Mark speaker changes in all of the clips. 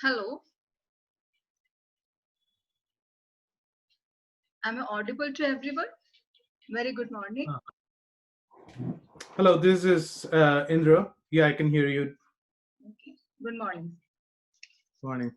Speaker 1: Hello, am I audible to everyone? Very good morning.
Speaker 2: Uh, Hello, this is Indra. Yeah, I can hear you.
Speaker 1: Okay. Good morning.
Speaker 2: Morning.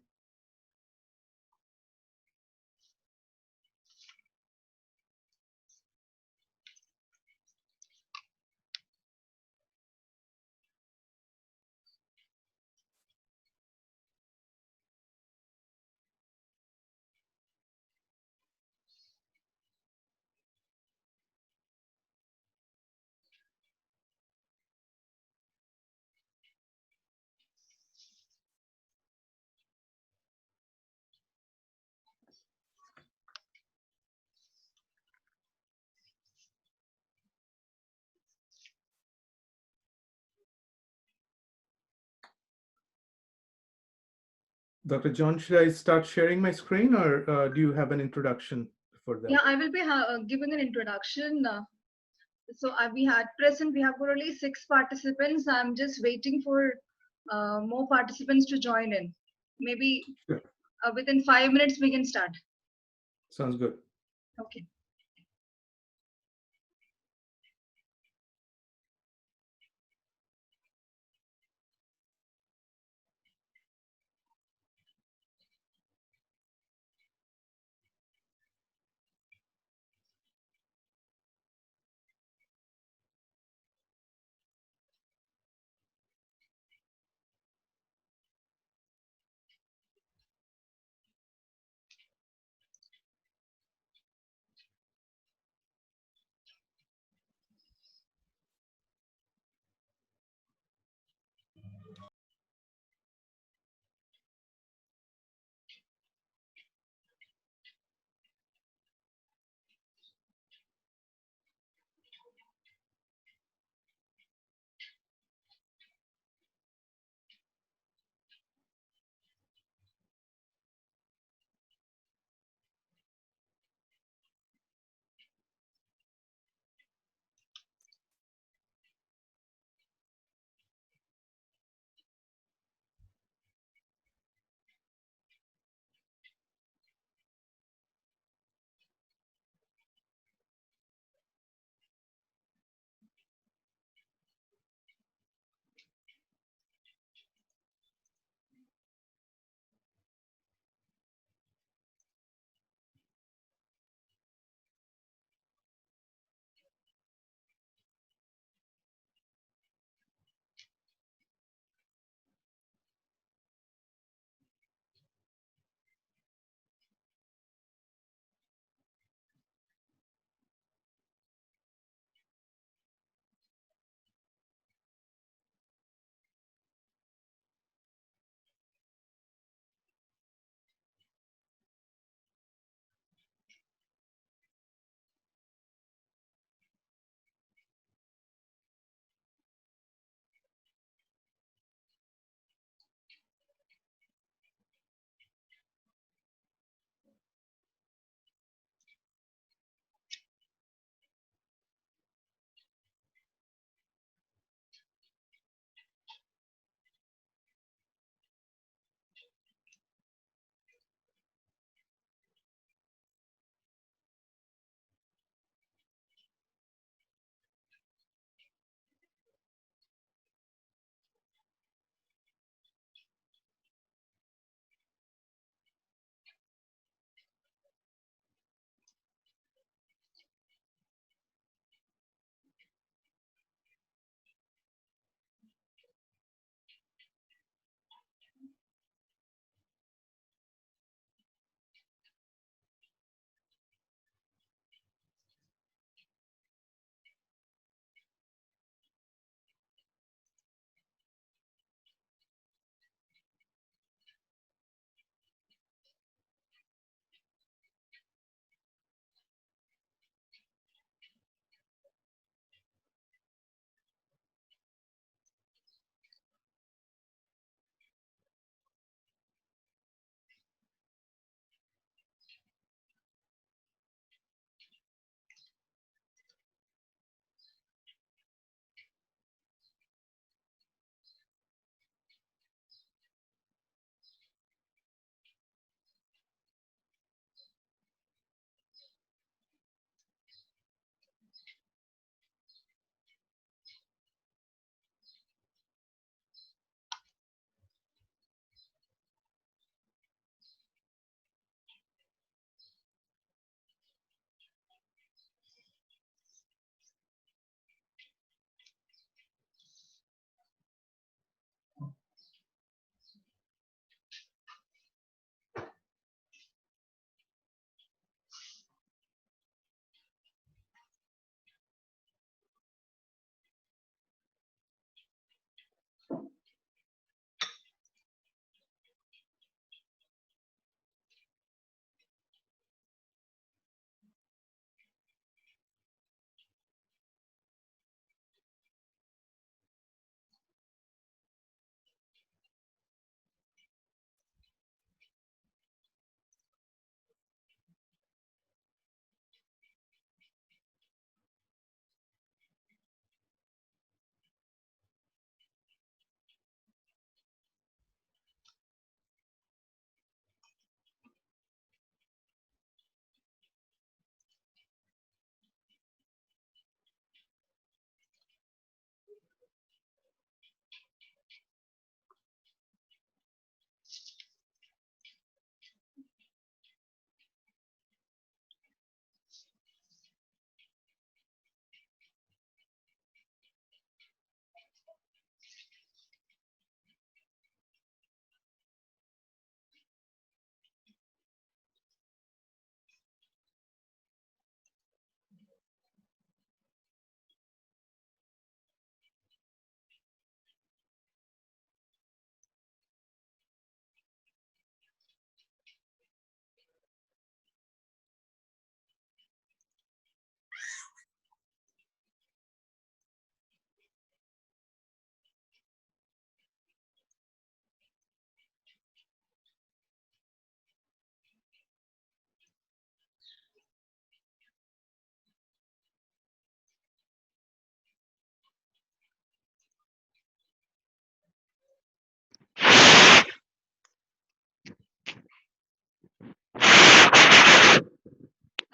Speaker 2: Dr. John, should I start sharing my screen or do you have an introduction for that?
Speaker 1: Yeah, I will be giving an introduction. We had present, we have got only 6 participants. I'm just waiting for more participants to join in. Maybe
Speaker 2: Sure.
Speaker 1: within 5 minutes we can start.
Speaker 2: Sounds good.
Speaker 1: Okay.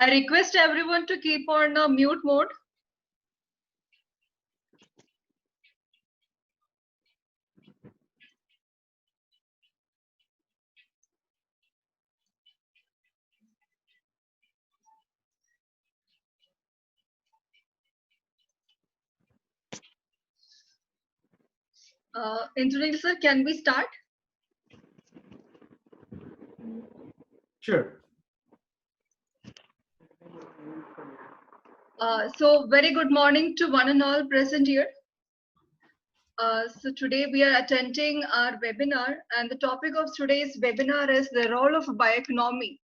Speaker 1: I request everyone to keep on mute mode. Indroneil sir, can we start?
Speaker 2: Sure.
Speaker 1: So very good morning to one and all present here. So today we are attending our webinar, and the topic of today's webinar is the role of bioeconomy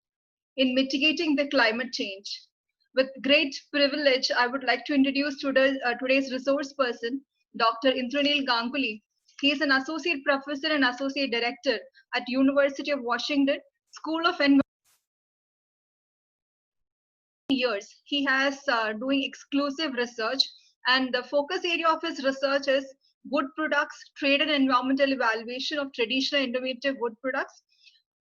Speaker 1: in mitigating the climate change. With great privilege, I would like to introduce today's resource person, Dr. Indroneil Ganguly. He is an associate professor and associate director at University of Washington School of Environment. Years he has doing exclusive research, and the focus area of his research is wood products, trade and environmental evaluation of traditional innovative wood products,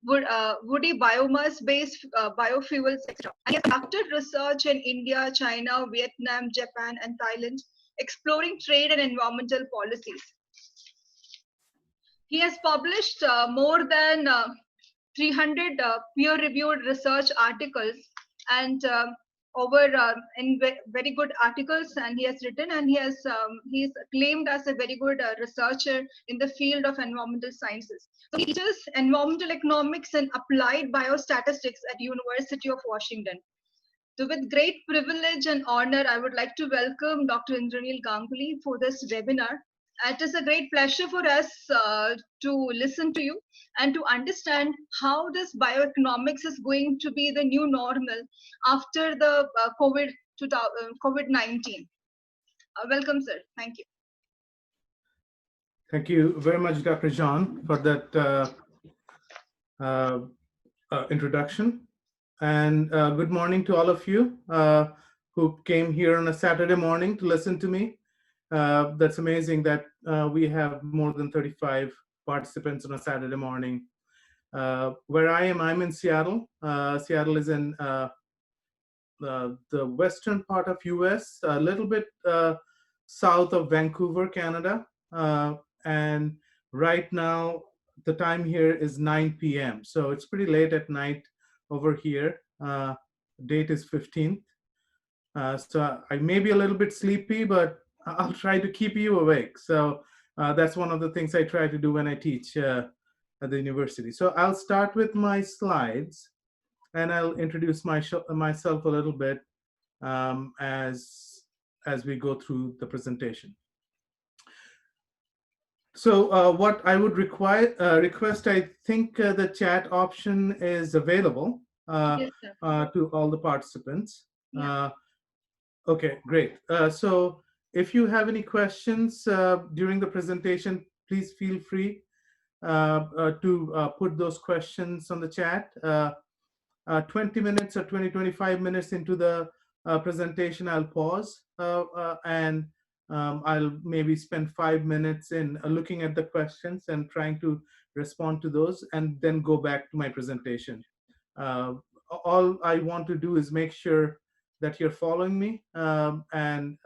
Speaker 1: woody biomass based biofuels, etc. And he has conducted research in India, China, Vietnam, Japan and Thailand, exploring trade and environmental policies. He has published more than 300 peer-reviewed research articles, and over in very good articles, and he has written, and he's claimed as a very good researcher in the field of environmental sciences. So he teaches environmental economics and applied biostatistics at University of Washington. So with great privilege and honor, I would like to welcome Dr. Indroneil Ganguly for this webinar. It is a great pleasure for us to listen to you and to understand how this bioeconomics is going to be the new normal after the COVID-19. Welcome, sir. Thank you.
Speaker 2: Thank you very much, Dr. John, for that introduction. And good morning to all of you who came here on a Saturday morning to listen to me. That's amazing that we have more than 35 participants on a Saturday morning. Where I'm in Seattle. Seattle is in the western part of US, a little bit south of Vancouver, Canada. And right now, the time here is 9 p.m. So it's pretty late at night over here. Date is 15th. So I may be a little bit sleepy, but I'll try to keep you awake. So that's one of the things I try to do when I teach at the university. So I'll start with my slides, and I'll introduce myself a little bit as we go through the presentation. So what I would request, I think the chat option is available
Speaker 1: Yes,
Speaker 2: to all the participants.
Speaker 1: yeah.
Speaker 2: Okay, great. So if you have any questions during the presentation, please feel free to put those questions on the chat. 20 minutes or 25 minutes into the presentation, I'll pause and I'll maybe spend 5 minutes in looking at the questions and trying to respond to those, and then go back to my presentation. All I want to do is make sure that you're following me, and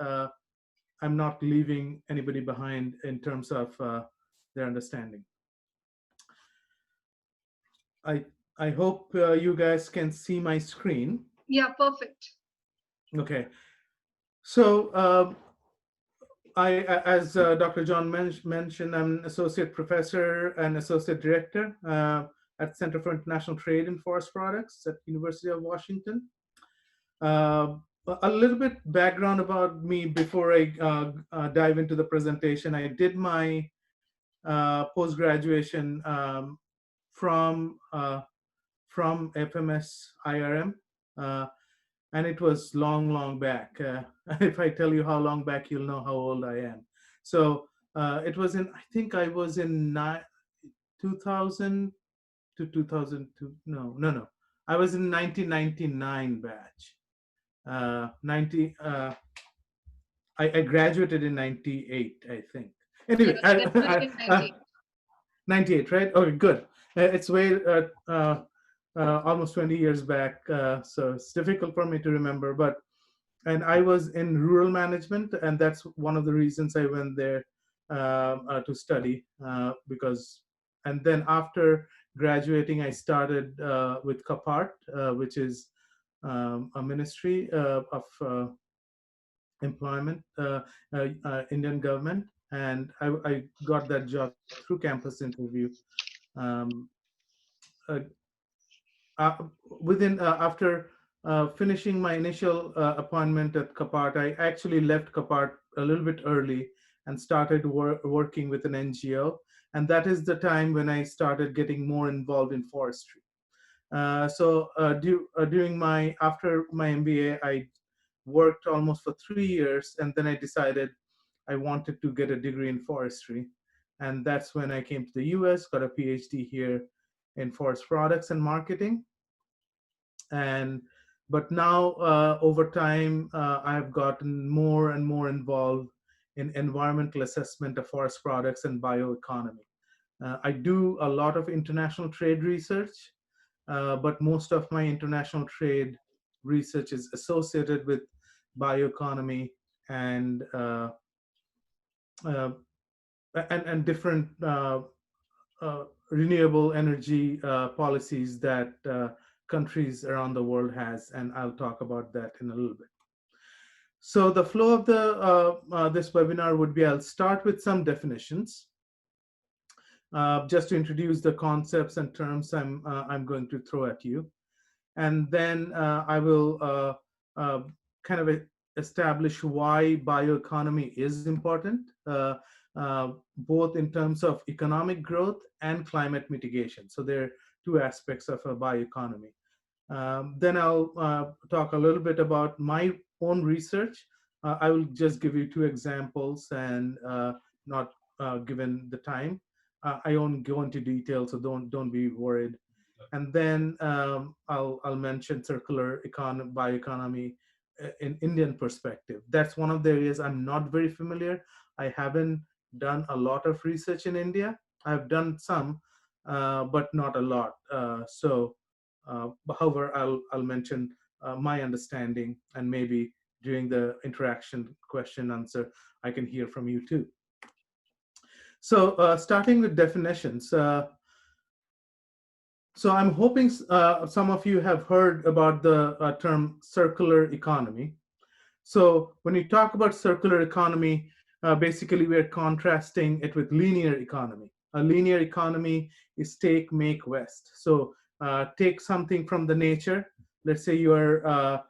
Speaker 2: I'm not leaving anybody behind in terms of their understanding. I hope you guys can see my screen.
Speaker 1: Yeah, perfect.
Speaker 2: Okay. So as Dr. John mentioned, I'm an associate professor and associate director at Center for International Trade in Forest Products at University of Washington. A little bit background about me before I dive into the presentation. I did my post-graduation from FMS-IRM, and it was long back. If I tell you how long back, you'll know how old I am. So it was in, I think I was in 2000 to 2002. No. I was in 1999 batch. I graduated in 98, I think. Anyway,
Speaker 1: Yeah, definitely 98.
Speaker 2: 98, right? Okay, good. It's way almost 20 years back. So it's difficult for me to remember. But and I was in rural management, and that's one of the reasons I went there to study because. And then after graduating, I started with CAPART, which is a ministry of employment, Indian government, and I got that job through campus interview. Um, uh, within after finishing my initial appointment at Kapart, I actually left Kapart a little bit early and started working with an NGO, and that is the time when I started getting more involved in forestry. During my after my MBA, I worked almost for 3 years, and then I decided I wanted to get a degree in forestry, and that's when I came to the US, got a PhD here in forest products and marketing. And but now over time I have gotten more and more involved in environmental assessment of forest products and bioeconomy. I do a lot of international trade research, but most of my international trade research is associated with bioeconomy and uh, and different renewable energy policies that countries around the world has, and I'll talk about that in a little bit. So the flow of the this webinar would be, I'll start with some definitions, just to introduce the concepts and terms I'm going to throw at you, and then I will kind of establish why bioeconomy is important, both in terms of economic growth and climate mitigation. So there are two aspects of a bioeconomy. Then I'll talk a little bit about my own research. I will just give you two examples and not given the time. I won't go into detail, so don't be worried. And then I'll mention circular bioeconomy in Indian perspective. That's one of the areas I'm not very familiar. I haven't done a lot of research in India. I've done some, but not a lot. However, I'll mention my understanding, and maybe during the interaction question answer, I can hear from you too. So starting with definitions. So I'm hoping some of you have heard about the term circular economy. So when we talk about circular economy, basically we're contrasting it with linear economy. A linear economy is take, make, waste. So take something from the nature. Let's say you are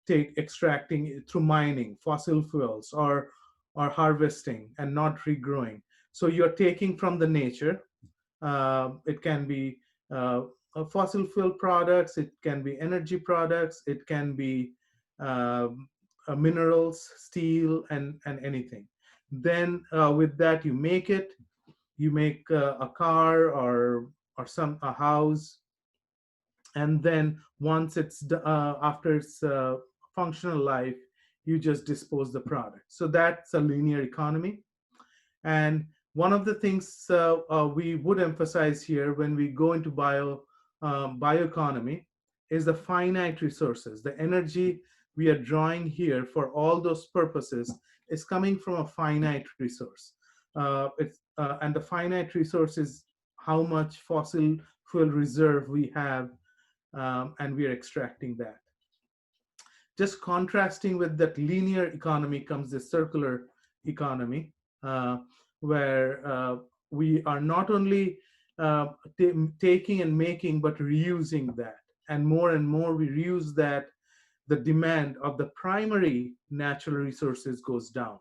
Speaker 2: take extracting through mining fossil fuels, or harvesting and not regrowing. So you're taking from the nature. It can be fossil fuel products, it can be energy products, it can be minerals, steel, and anything. Then with that, you make it. You make a car or some a house, and then once it's after its functional life, you just dispose the product. So that's a linear economy. And one of the things we would emphasize here when we go into bioeconomy is the finite resources. The energy we are drawing here for all those purposes is coming from a finite resource. And the finite resource is how much fossil fuel reserve we have, and we are extracting that. Just contrasting with that linear economy comes the circular economy, uh, where we are not only taking and making, but reusing that. And more we reuse that, the demand of the primary natural resources goes down.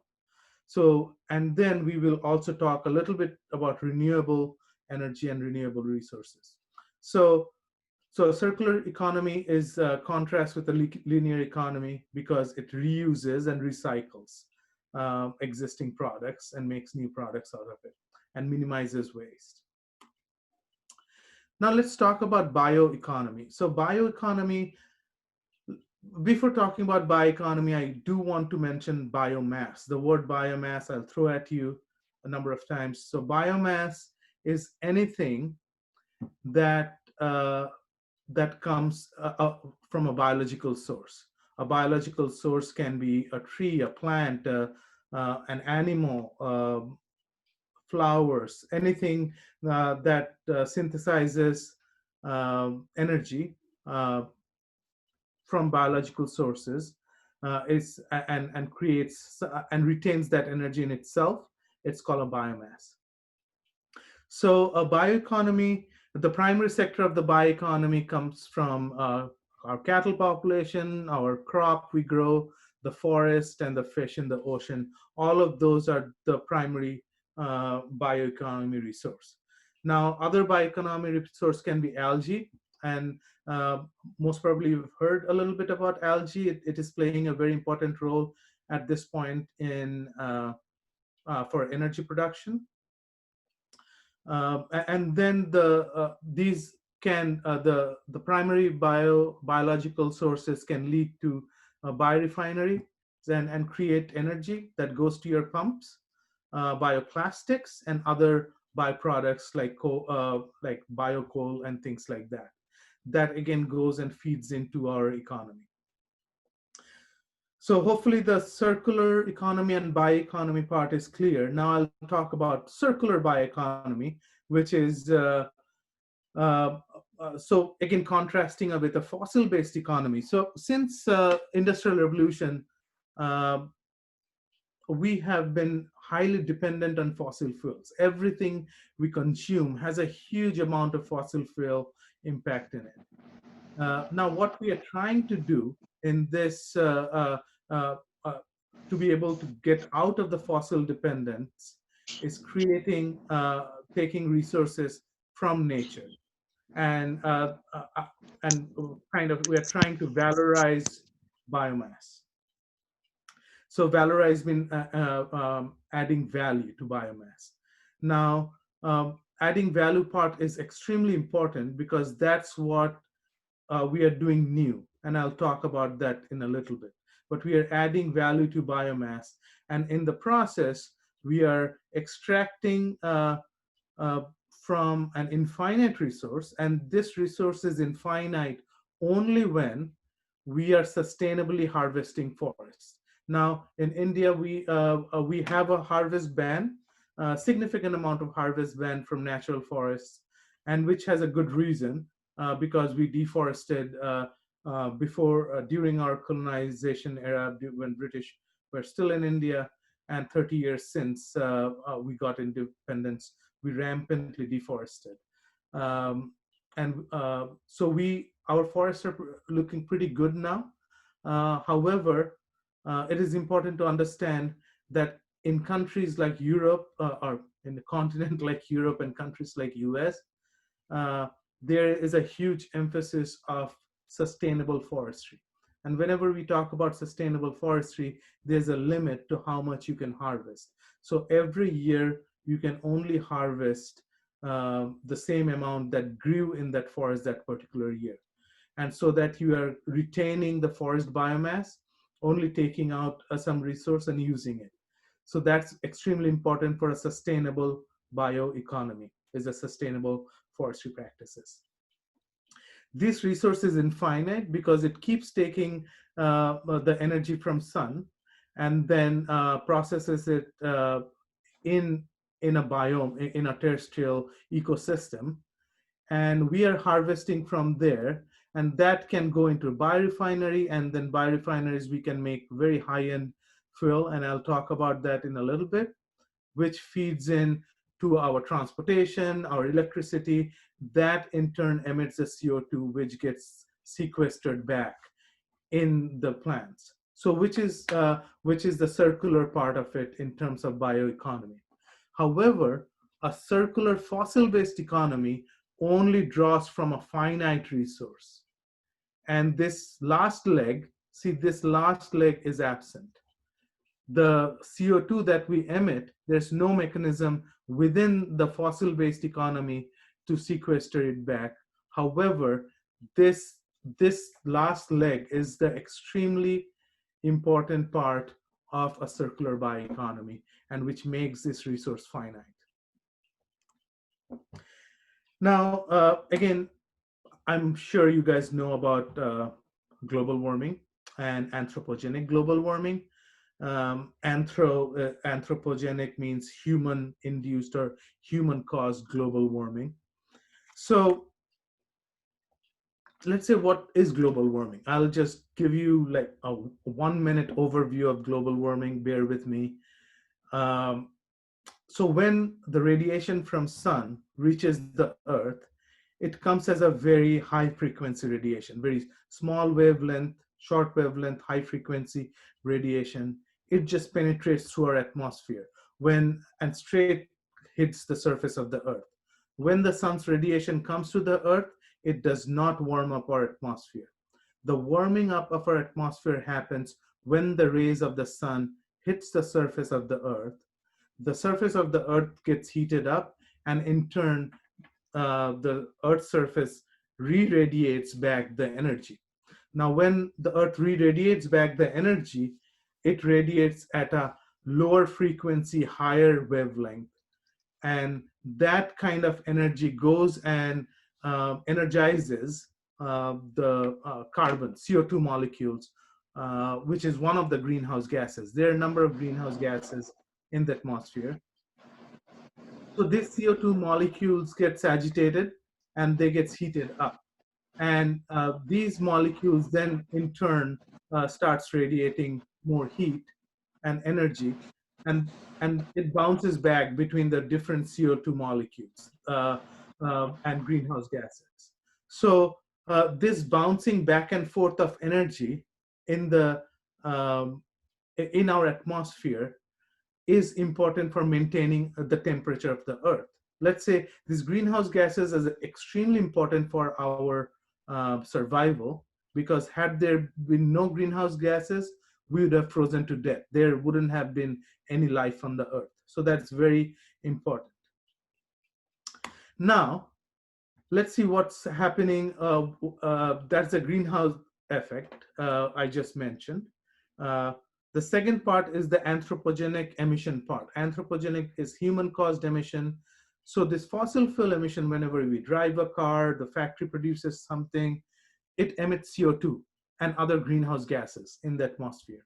Speaker 2: So, and then we will also talk a little bit about renewable energy and renewable resources. So a circular economy is contrast with the linear economy because it reuses and recycles existing products and makes new products out of it and minimizes waste. Now let's talk about bioeconomy. So bioeconomy, before talking about bioeconomy, I do want to mention biomass. The word biomass I'll throw at you a number of times. So biomass is anything that that comes from a biological source. A biological source can be a tree, a plant, an animal, flowers, anything that synthesizes energy from biological sources is and creates and retains that energy in itself. It's called a biomass. So a bioeconomy, the primary sector of the bioeconomy comes from our cattle population, our crop we grow, the forest, and the fish in the ocean. All of those are the primary bioeconomy resource. Now, other bioeconomy resource can be algae, and uh, most probably you've heard a little bit about algae. It is playing a very important role at this point in for energy production. And then these can the primary biological sources can lead to a biorefinery and create energy that goes to your pumps, bioplastics and other byproducts like like biocoal and things like that. That again goes and feeds into our economy. So hopefully the circular economy and bioeconomy part is clear. Now I'll talk about circular bioeconomy, which is so again contrasting with a fossil-based economy. So since industrial revolution, uh, we have been highly dependent on fossil fuels. Everything we consume has a huge amount of fossil fuel impact in it. Now, what we are trying to do in this uh, uh, to be able to get out of the fossil dependence is taking resources from nature and kind of we are trying to valorize biomass. So valorize means adding value to biomass. Now, adding value part is extremely important because that's what we are doing new, and I'll talk about that in a little bit. But we are adding value to biomass, and in the process, we are extracting uh, from an infinite resource, and this resource is infinite only when we are sustainably harvesting forests. Now, in India, we have a harvest ban, a significant amount of harvest ban from natural forests, and which has a good reason because we deforested before during our colonization era when British were still in India, and 30 years since we got independence, we rampantly deforested. Um, and so our forests are looking pretty good now. However, it is important to understand that in countries like Europe or in the continent like Europe and countries like US, uh, there is a huge emphasis of sustainable forestry. And whenever we talk about sustainable forestry, there's a limit to how much you can harvest. So every year you can only harvest the same amount that grew in that forest that particular year. And so that you are retaining the forest biomass, only taking out some resource and using it. So that's extremely important for a sustainable bioeconomy, is a sustainable forestry practices. This resource is infinite because it keeps taking the energy from sun and then processes it in in a biome, in a terrestrial ecosystem, and we are harvesting from there, and that can go into biorefinery, and then biorefineries we can make very high-end fuel, and I'll talk about that in a little bit, which feeds in to our transportation, our electricity, that in turn emits the CO2, which gets sequestered back in the plants. So which is the circular part of it in terms of bioeconomy. However, a circular fossil-based economy only draws from a finite resource. And this last leg, see, this last leg is absent. The CO2 that we emit, there's no mechanism within the fossil-based economy to sequester it back. However, this last leg is the extremely important part of a circular bioeconomy, and which makes this resource finite. Now, again, I'm sure you guys know about global warming and anthropogenic global warming. Anthropogenic means human induced or human caused global warming. So let's say, what is global warming? I'll just give you like a 1 minute overview of global warming. Bear with me. Um, so when the radiation from sun reaches the earth, it comes as a very high frequency radiation, very small wavelength, short wavelength, high frequency radiation. It just penetrates through our atmosphere when and straight hits the surface of the earth. When the sun's radiation comes to the earth, it does not warm up our atmosphere. The warming up of our atmosphere happens when the rays of the sun hits the surface of the earth. The surface of the earth gets heated up, and in turn, the earth's surface re-radiates back the energy. Now, when the earth re-radiates back the energy, it radiates at a lower frequency, higher wavelength, and that kind of energy goes and energizes the carbon, CO2 molecules, which is one of the greenhouse gases. There are a number of greenhouse gases in the atmosphere. So these CO2 molecules gets agitated and they gets heated up. And these molecules then in turn starts radiating more heat and energy, and it bounces back between the different CO2 molecules and greenhouse gases. So this bouncing back and forth of energy in the um, in our atmosphere is important for maintaining the temperature of the earth. Let's say these greenhouse gases is extremely important for our survival, because had there been no greenhouse gases, we would have frozen to death. There wouldn't have been any life on the earth. So that's very important. Now, let's see what's happening. That's the greenhouse effect I just mentioned. Uh, the second part is the anthropogenic emission part. Anthropogenic is human caused emission. So this fossil fuel emission, whenever we drive a car, the factory produces something, it emits CO2 and other greenhouse gases in the atmosphere.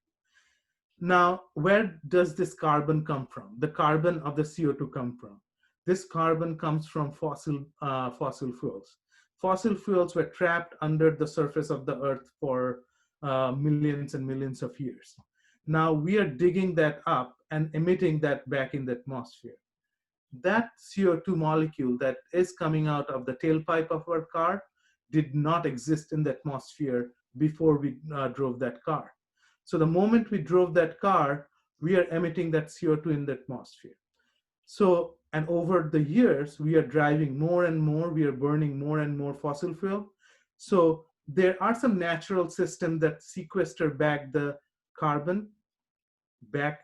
Speaker 2: Now, where does this carbon come from? The carbon of the CO2 come from? This carbon comes from fossil fuels. Fossil fuels were trapped under the surface of the earth for millions and millions of years. Now we are digging that up and emitting that back in the atmosphere. That CO2 molecule that is coming out of the tailpipe of our car did not exist in the atmosphere before we drove that car. So the moment we drove that car, we are emitting that CO2 in the atmosphere. So, and over the years, we are driving more and more, we are burning more and more fossil fuel. So there are some natural systems that sequester back the carbon back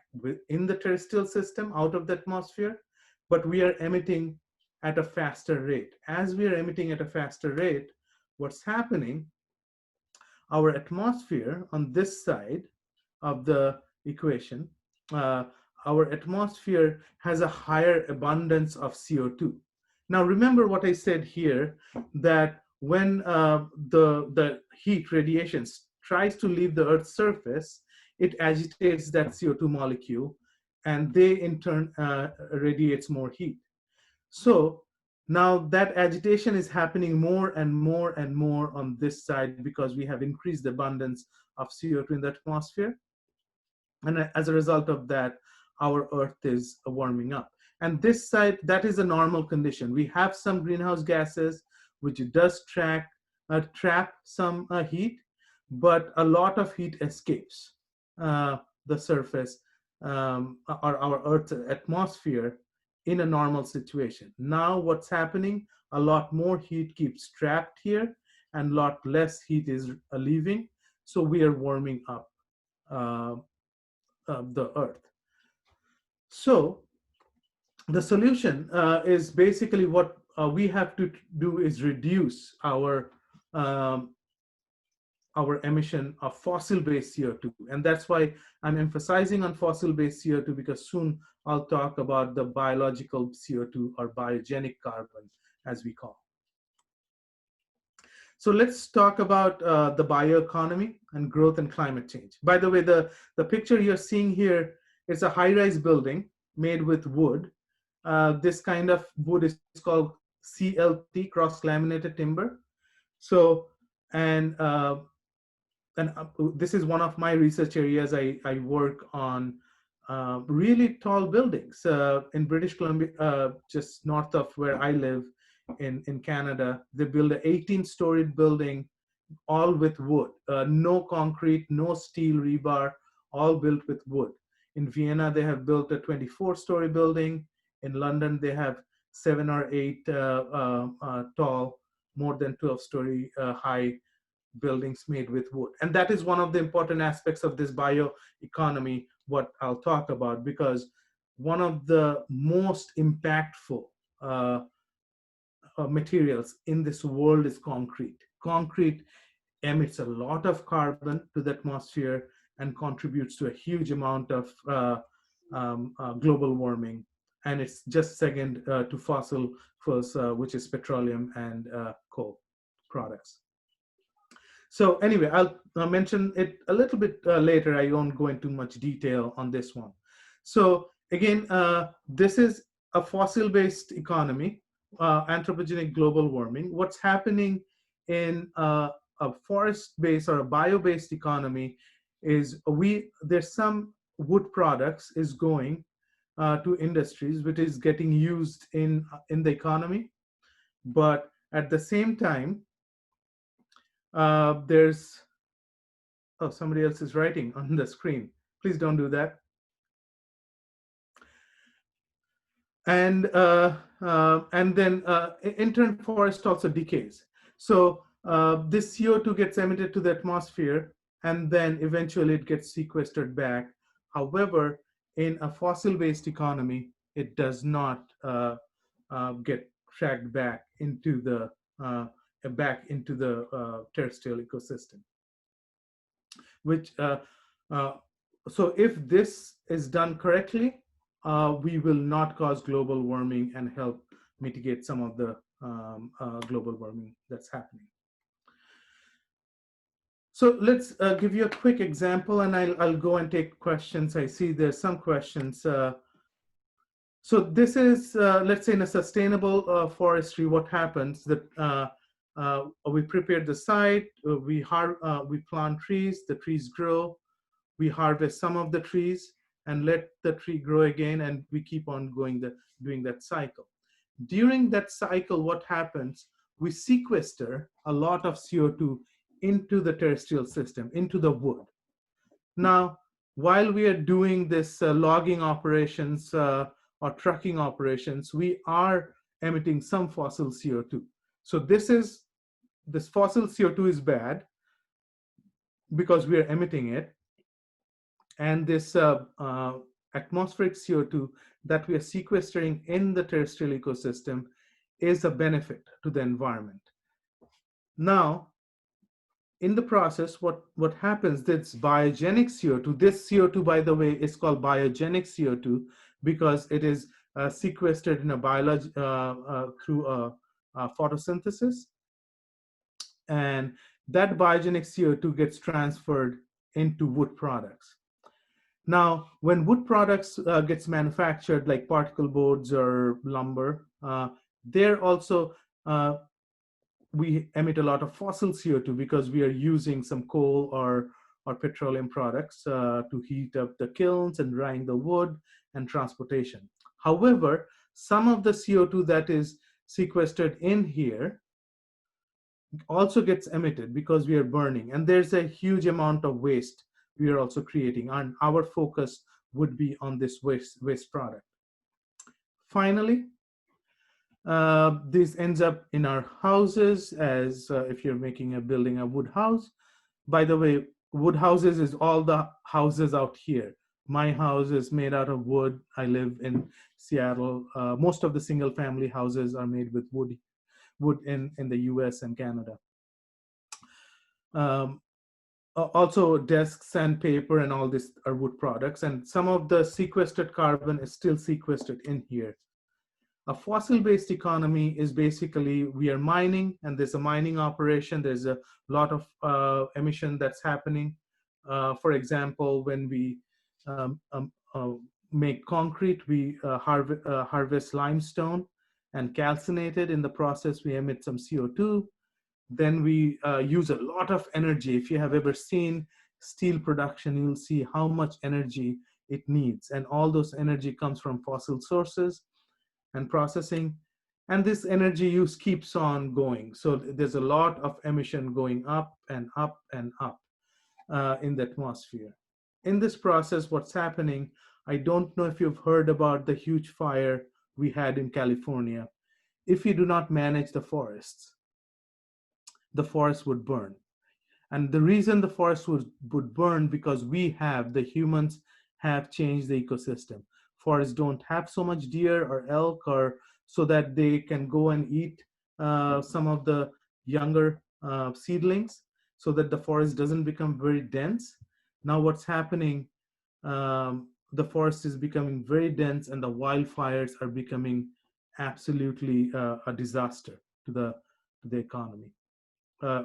Speaker 2: in the terrestrial system out of the atmosphere, but we are emitting at a faster rate. As we are emitting at a faster rate, what's happening, our atmosphere on this side of the equation, uh, our atmosphere has a higher abundance of CO2. Now, remember what I said here, that when the heat radiations tries to leave the Earth's surface, it agitates that CO2 molecule, and they in turn radiates more heat. So now that agitation is happening more and more and more on this side, because we have increased the abundance of CO2 in the atmosphere. And as a result of that, our Earth is warming up. And this side, that is a normal condition. We have some greenhouse gases, which does trap some heat, but a lot of heat escapes the surface or our Earth's atmosphere in a normal situation. Now what's happening, a lot more heat keeps trapped here and a lot less heat is leaving. So we are warming up uh, the earth. So the solution is basically, what we have to do is reduce um, our emission of fossil-based CO2. And that's why I'm emphasizing on fossil-based CO2, because soon I'll talk about the biological CO2 or biogenic carbon, as we call. So let's talk about the bioeconomy and growth and climate change. By the way, the picture you're seeing here is a high-rise building made with wood. This kind of wood is called CLT, cross-laminated timber. So, and this is one of my research areas. I work on really tall buildings in British Columbia, just north of where I live in Canada. They build an 18-story building, all with wood, no concrete, no steel rebar, all built with wood. In Vienna, they have built a 24-story building. In London, they have 7 or 8 tall, more than 12-story high buildings made with wood. And that is one of the important aspects of this bioeconomy, what I'll talk about, because one of the most impactful uh, materials in this world is concrete. Concrete emits a lot of carbon to the atmosphere and contributes to a huge amount of global warming. And it's just second to fossil fuels, which is petroleum and coal products. So anyway, I'll mention it a little bit later. I won't go into much detail on this one. So again, this is a fossil-based economy, anthropogenic global warming. What's happening in a forest-based or a bio-based economy is there's some wood products is going to industries, which is getting used in the economy, but at the same time, there's somebody else is writing on the screen. Please don't do that. And then in turn, forest also decays. So this CO2 gets emitted to the atmosphere, and then eventually it gets sequestered back. However, in a fossil-based economy, it does not get tracked back into the terrestrial ecosystem. Which so if this is done correctly, we will not cause global warming and help mitigate some of the global warming that's happening. So let's give you a quick example, and I'll go and take questions. I see there's some questions. So this is, let's say, in a sustainable forestry, what happens that we prepare the site, we plant trees, the trees grow, we harvest some of the trees and let the tree grow again, and we keep on doing that cycle. During that cycle, what happens? We sequester a lot of CO2 into the terrestrial system, into the wood. Now, while we are doing this logging operations or trucking operations, we are emitting some fossil CO2. So this fossil CO2 is bad because we are emitting it. And this atmospheric CO2 that we are sequestering in the terrestrial ecosystem is a benefit to the environment. Now, in the process, what happens, this biogenic CO2, this CO2, by the way, is called biogenic CO2 because it is sequestered in through photosynthesis. And that biogenic CO2 gets transferred into wood products. Now, when wood products gets manufactured, like particle boards or lumber, they're also, we emit a lot of fossil CO2 because we are using some coal or petroleum products to heat up the kilns and drying the wood and transportation. However, some of the CO2 that is sequestered in here also gets emitted because we are burning, and there's a huge amount of waste we are also creating, and our focus would be on this waste product. Finally, this ends up in our houses as if you're building a wood house. By the way, wood houses is all the houses out here. My house is made out of wood. I live in Seattle. Most of the single family houses are made with wood in the US and Canada. Also, desks and paper and all this are wood products, and some of the sequestered carbon is still sequestered in here. A fossil-based economy is basically we are mining, and there's a mining operation. There's a lot of emission that's happening. For example, when we um, um, uh, make concrete, we harvest limestone and calcinate it. In the process, we emit some CO2. Then we use a lot of energy. If you have ever seen steel production, you'll see how much energy it needs. And all those energy comes from fossil sources and processing. And this energy use keeps on going. So there's a lot of emission going up and up and up in the atmosphere. In this process, what's happening, I don't know if you've heard about the huge fire we had in California. If we do not manage the forest would burn. And the reason the forest would burn because the humans have changed the ecosystem. Forests don't have so much deer or elk or so that they can go and eat some of the younger seedlings so that the forest doesn't become very dense. Now what's happening, the forest is becoming very dense and the wildfires are becoming absolutely a disaster to the economy.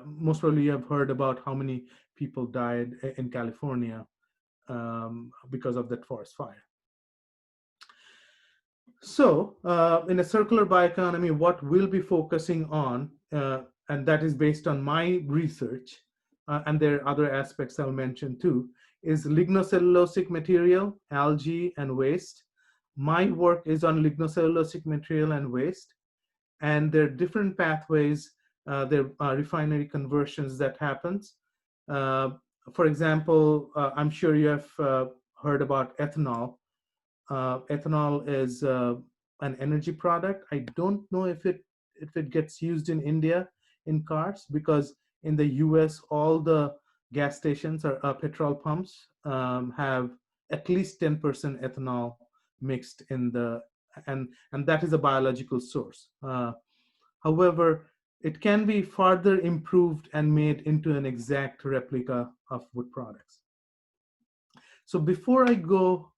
Speaker 2: Most probably you have heard about how many people died in California because of that forest fire. So in a circular bioeconomy, what we'll be focusing on, and that is based on my research, and there are other aspects I'll mention too, is lignocellulosic material, algae, and waste. My work is on lignocellulosic material and waste, and there are different pathways. There are refinery conversions that happens. For example, I'm sure you have heard about ethanol. Ethanol is an energy product. I don't know if it gets used in India in cars, because in the US all the gas stations or petrol pumps have at least 10% ethanol mixed in the, and that is a biological source. However, it can be further improved and made into an exact replica of wood products. So before I go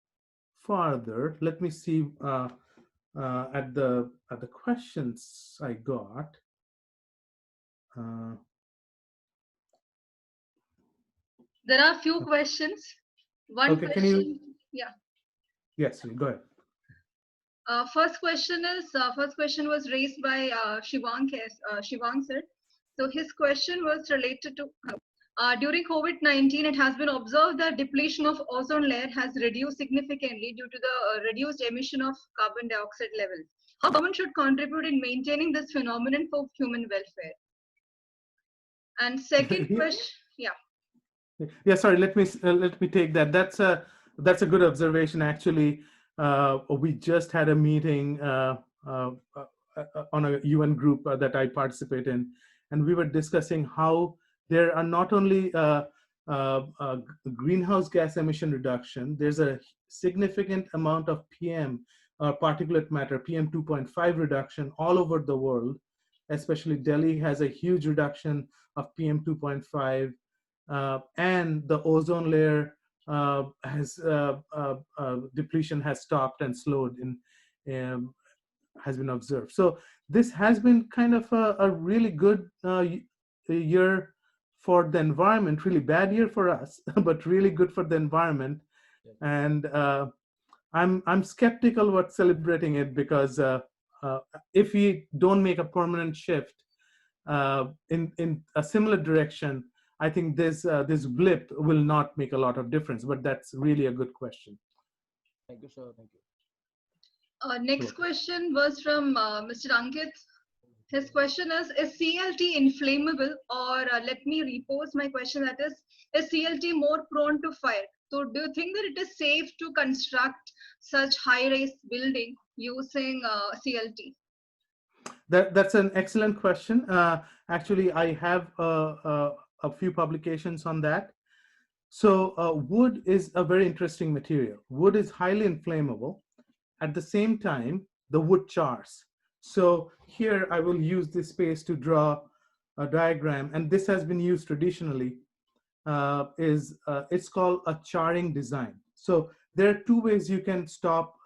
Speaker 2: farther, let me see at the questions I got.
Speaker 1: There are a few questions. One
Speaker 2: Okay,
Speaker 1: question,
Speaker 2: can you?
Speaker 1: yeah.
Speaker 2: Yes, go ahead.
Speaker 1: First question was raised by Shivang sir. So his question was related to during COVID-19, it has been observed that depletion of ozone layer has reduced significantly due to the reduced emission of carbon dioxide levels. How government should contribute in maintaining this phenomenon for human welfare? And second question, yeah.
Speaker 2: Yeah, sorry. Let me take that. That's a good observation. Actually, we just had a meeting on a UN group that I participate in, and we were discussing how there are not only greenhouse gas emission reduction. There's a significant amount of PM, particulate matter, PM 2.5 reduction all over the world. Especially Delhi has a huge reduction of PM 2.5. And the ozone layer has depletion has stopped and slowed has been observed. So this has been kind of a really good year for the environment, really bad year for us, but really good for the environment. And I'm skeptical about celebrating it, because if we don't make a permanent shift in a similar direction, I think this blip will not make a lot of difference. But that's really a good question.
Speaker 3: Thank you, sir. Thank you.
Speaker 1: Next question was from Mr. Ankit. His question is CLT inflammable, or let me repose my question, that is CLT more prone to fire? So do you think that it is safe to construct such high-rise building using CLT?
Speaker 2: That's an excellent question. Actually, I have a few publications on that. So wood is a very interesting material. Wood is highly inflammable. At the same time, the wood chars. So here I will use this space to draw a diagram, and this has been used traditionally. It's called a charring design. So there are two ways you can stop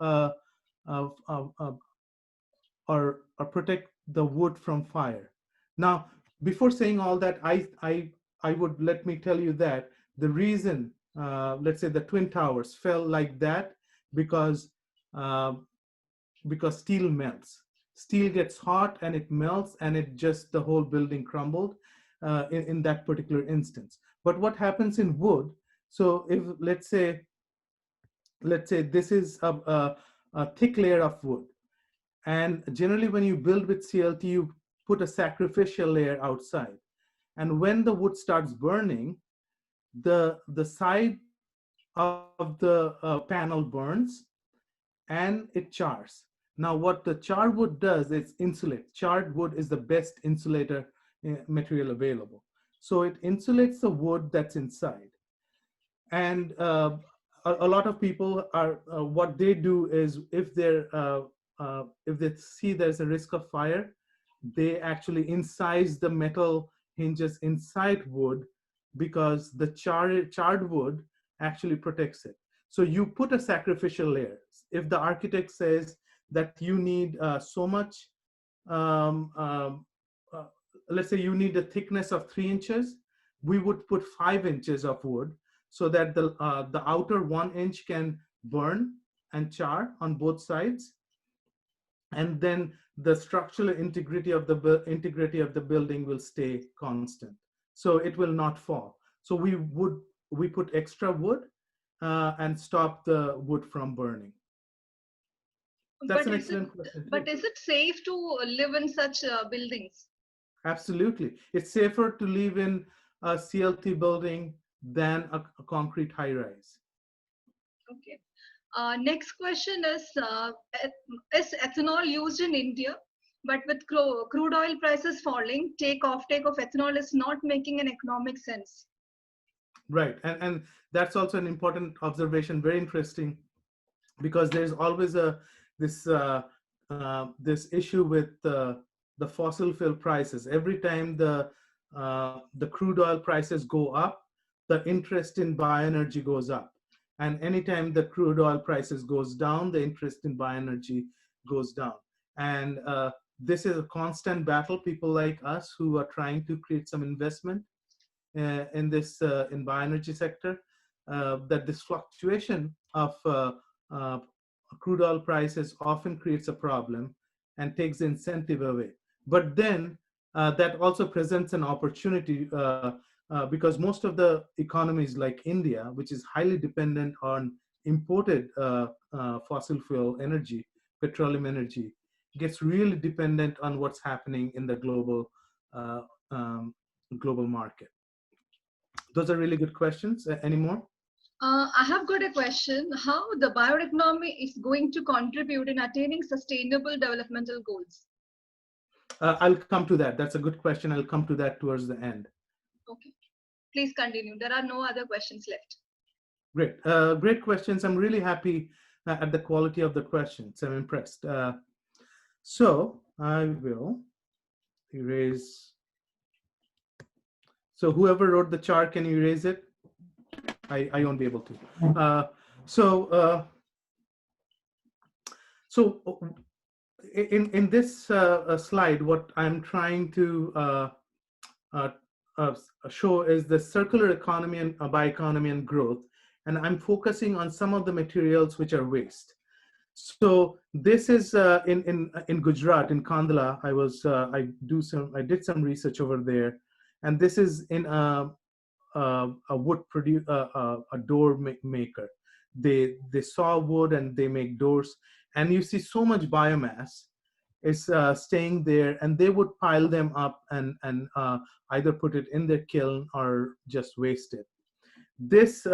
Speaker 2: or protect the wood from fire. Now, before saying all that, I would let me tell you that the reason, let's say, the Twin Towers fell like that because uh, because steel melts. Steel gets hot and it melts, and it just the whole building crumbled in that particular instance. But what happens in wood? So if let's say this is a thick layer of wood, and generally when you build with CLT, you put a sacrificial layer outside. And when the wood starts burning, the side of the panel burns and it chars. Now, what the char wood does is insulate. Charred wood is the best insulator material available. So it insulates the wood that's inside. And a lot of people are what they do is if they see there's a risk of fire, they actually incise the metal hinges inside wood because the charred wood actually protects it. So you put a sacrificial layer. If the architect says that you need so much, um, um, uh, let's say you need a thickness of 3 inches, we would put 5 inches of wood so that the outer 1 inch can burn and char on both sides, and then the structural integrity of the building will stay constant, so it will not fall. So we put extra wood and stop the wood from burning. That's
Speaker 1: But
Speaker 2: an
Speaker 1: is it
Speaker 2: excellent question
Speaker 1: but
Speaker 2: too.
Speaker 1: is it safe to live in such buildings?
Speaker 2: Absolutely, it's safer to live in a CLT building than a concrete high rise.
Speaker 1: Okay. Next question is ethanol used in India, but with crude oil prices falling, offtake of ethanol is not making an economic sense.
Speaker 2: Right, and that's also an important observation, very interesting, because there's always this this issue with the fossil fuel prices. Every time the crude oil prices go up, the interest in bioenergy goes up, and anytime the crude oil prices goes down, the interest in bioenergy goes down. And this is a constant battle. People like us who are trying to create some investment in this in bioenergy sector, that this fluctuation of uh, crude oil prices often creates a problem and takes the incentive away. But then that also presents an opportunity because most of the economies like India, which is highly dependent on imported fossil fuel energy, petroleum energy, gets really dependent on what's happening in the uh, um, global market. Those are really good questions. Any more?
Speaker 1: I have got a question. How the bioeconomy is going to contribute in attaining sustainable developmental goals?
Speaker 2: I'll come to that. That's a good question. I'll come to that towards the end.
Speaker 1: Okay, please continue. There are no other questions left.
Speaker 2: Great. Great questions. I'm really happy at the quality of the questions. I'm impressed. So I will erase. So whoever wrote the chart, can you erase it? I won't be able to. So in this slide, what I'm trying to uh, uh, show is the circular economy and bioeconomy and growth, and I'm focusing on some of the materials which are waste. So this is in Gujarat, in Kandla. I did some research over there, and this is in a a door maker. They saw wood and they make doors, and you see so much biomass is staying there, and they would pile them up and either put it in their kiln or just waste it. This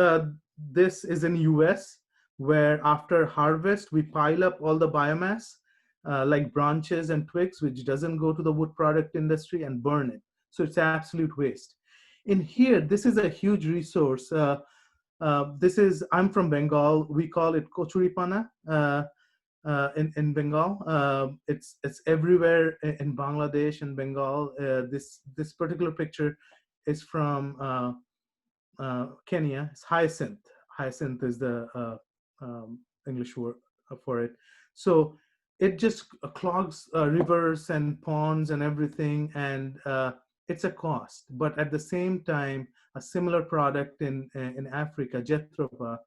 Speaker 2: is in US, where after harvest we pile up all the biomass like branches and twigs, which doesn't go to the wood product industry, and burn it. So it's absolute waste. In here, this is a huge resource. I'm from Bengal. We call it kochuripana. In Bengal. It's everywhere in Bangladesh and Bengal. This particular picture is from Kenya. It's hyacinth. Hyacinth is the English word for it. So it just clogs rivers and ponds and everything, and it's a cost. But at the same time, a similar product in Africa, Jethropa,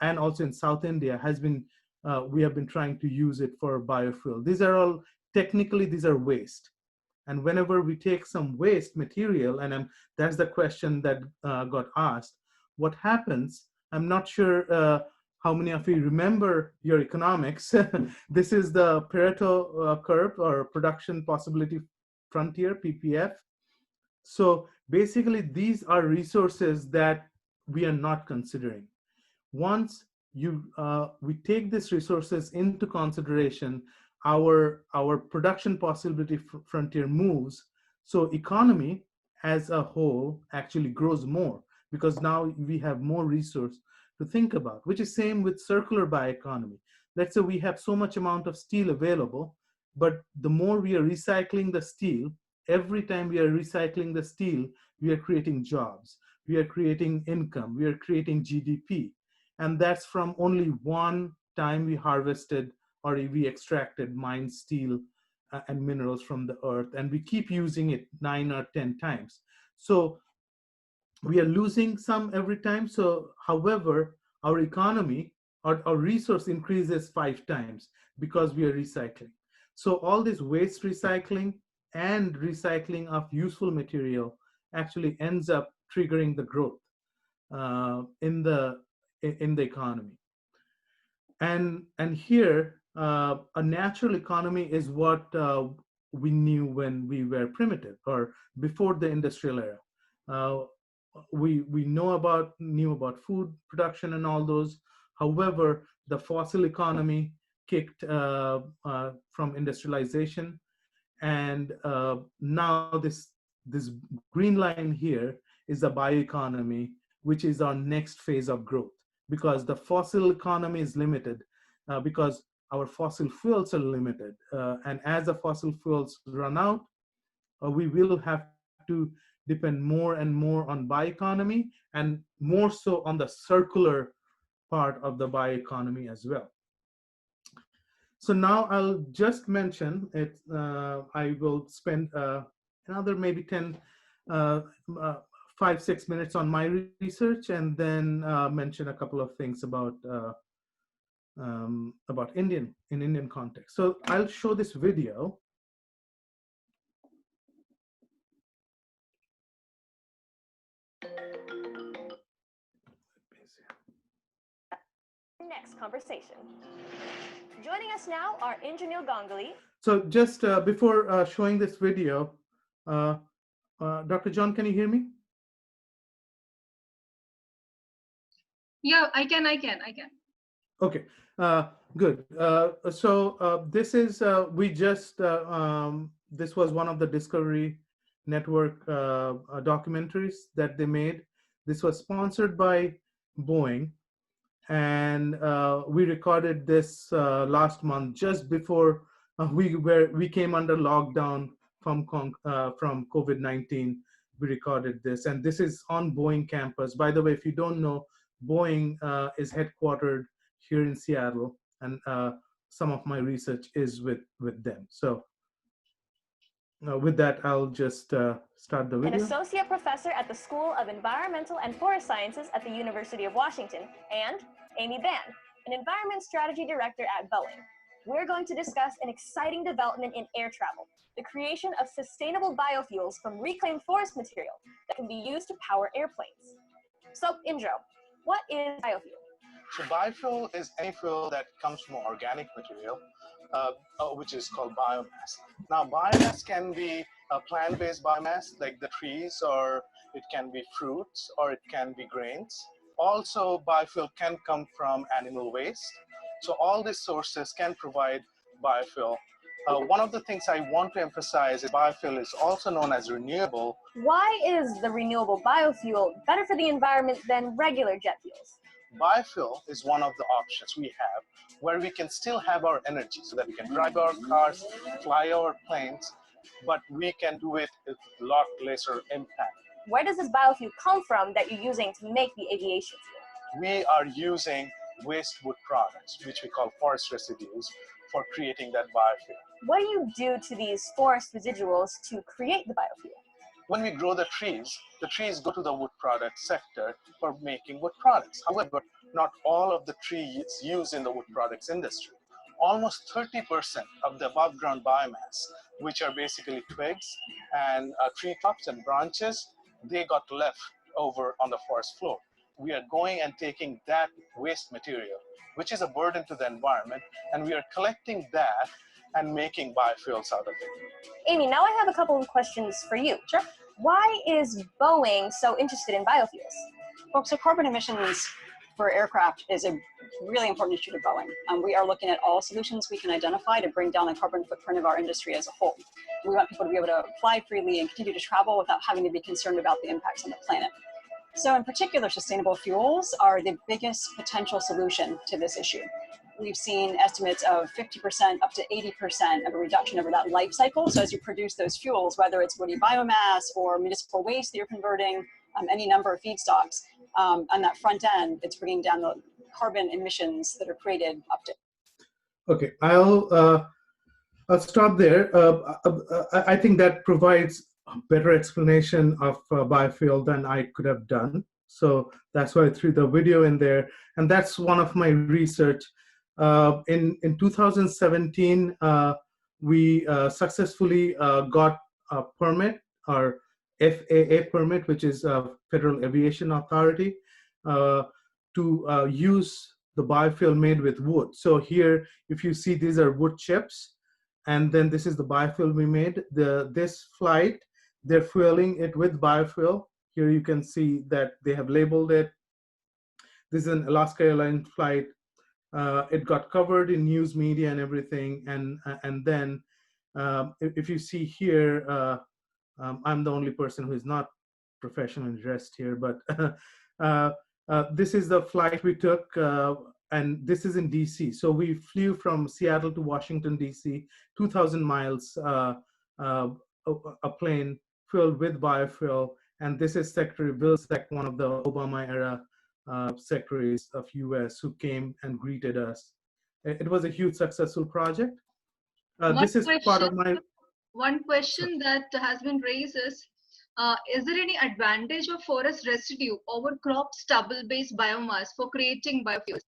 Speaker 2: and also in South India has been, we have been trying to use it for biofuel. These are all, technically, these are waste. And whenever we take some waste material, and that's the question that got asked, what happens? I'm not sure how many of you remember your economics. This is the Pareto curve, or production possibility frontier, PPF. So basically, these are resources that we are not considering. Once we take these resources into consideration, our production possibility frontier moves. So economy as a whole actually grows more, because now we have more resource to think about, which is same with circular bioeconomy. Let's say we have so much amount of steel available, but the more we are recycling the steel, every time we are recycling the steel, we are creating jobs, we are creating income, we are creating GDP. And that's from only one time we harvested or we extracted mined steel and minerals from the earth, and we keep using it 9 or 10 times. So we are losing some every time. So however, our economy, our resource increases 5 times because we are recycling. So all this waste recycling and recycling of useful material actually ends up triggering the growth in the economy. And here, a natural economy is what we knew when we were primitive, or before the industrial era. We knew about food production and all those. However, the fossil economy kicked from industrialization, and now this green line here is the bioeconomy, which is our next phase of growth, because the fossil economy is limited, because our fossil fuels are limited. And as the fossil fuels run out, we will have to depend more and more on bioeconomy, and more so on the circular part of the bioeconomy as well. So now I'll just mention it. I will spend another maybe 10, 5-6 minutes on my research, and then mention a couple of things about Indian context. So I'll show this video.
Speaker 4: Next conversation. Joining us now are Indroneil Ganguly.
Speaker 2: So just before showing this video, Dr. John, can you hear me?
Speaker 1: Yeah, I can.
Speaker 2: Okay, good. So this is, this was one of the Discovery Network documentaries that they made. This was sponsored by Boeing, and we recorded this last month, just before we came under lockdown from COVID-19. We recorded this, and this is on Boeing campus. By the way, if you don't know, Boeing is headquartered here in Seattle, and some of my research is with them. So with that, I'll just start the video.
Speaker 4: An associate professor at the School of Environmental and Forest Sciences at the University of Washington, and Amy Ban, an environment strategy director at Boeing. We're going to discuss an exciting development in air travel, the creation of sustainable biofuels from reclaimed forest material that can be used to power airplanes. So, Indro, what is biofuel?
Speaker 5: So biofuel is any fuel that comes from organic material, which is called biomass. Now, biomass can be a plant-based biomass, like the trees, or it can be fruits, or it can be grains. Also, biofuel can come from animal waste. So all these sources can provide biofuel. One of the things I want to emphasize is biofuel is also known as renewable.
Speaker 4: Why is the renewable biofuel better for the environment than regular jet fuels?
Speaker 5: Biofuel is one of the options we have where we can still have our energy so that we can drive our cars, fly our planes, but we can do it with a lot lesser impact.
Speaker 4: Where does this biofuel come from that you're using to make the aviation fuel?
Speaker 5: We are using waste wood products, which we call forest residues, for creating that biofuel.
Speaker 4: What do you do to these forest residuals to create the biofuel?
Speaker 5: When we grow the trees go to the wood product sector for making wood products. However, not all of the trees used in the wood products industry. Almost 30% of the above ground biomass, which are basically twigs and tree tops and branches, they got left over on the forest floor. We are going and taking that waste material, which is a burden to the environment, and we are collecting that and making biofuels out of it.
Speaker 4: Amy, now I have a couple of questions for you.
Speaker 6: Sure.
Speaker 4: Why is Boeing so interested in biofuels?
Speaker 6: Well, so carbon emissions for aircraft is a really important issue to Boeing. We are looking at all solutions we can identify to bring down the carbon footprint of our industry as a whole. We want people to be able to fly freely and continue to travel without having to be concerned about the impacts on the planet. So in particular, sustainable fuels are the biggest potential solution to this issue. We've seen estimates of 50% up to 80% of a reduction over that life cycle. So as you produce those fuels, whether it's woody biomass or municipal waste that you're converting, any number of feedstocks, on that front end, it's bringing down the carbon emissions that are created up to.
Speaker 2: Okay, I'll stop there. I think that provides a better explanation of biofuel than I could have done. So that's why I threw the video in there. And that's one of my research. In 2017, we successfully got a permit, or FAA permit, which is Federal Aviation Authority, to use the biofuel made with wood. So here, if you see, these are wood chips, and then this is the biofuel we made. This flight, they're fueling it with biofuel. Here you can see that they have labeled it. This is an Alaska Airlines flight. It got covered in news media and everything. And then if you see here, I'm the only person who is not professionally dressed here, but this is the flight we took, and this is in DC. So we flew from Seattle to Washington, DC, 2,000 miles, a plane filled with biofuel. And this is Secretary Bill Sack, one of the Obama era secretaries of US, who came and greeted us. It was a huge successful project. This is part of my...
Speaker 1: One question that has been raised is there any advantage of forest residue over crop stubble-based biomass for creating biofuels?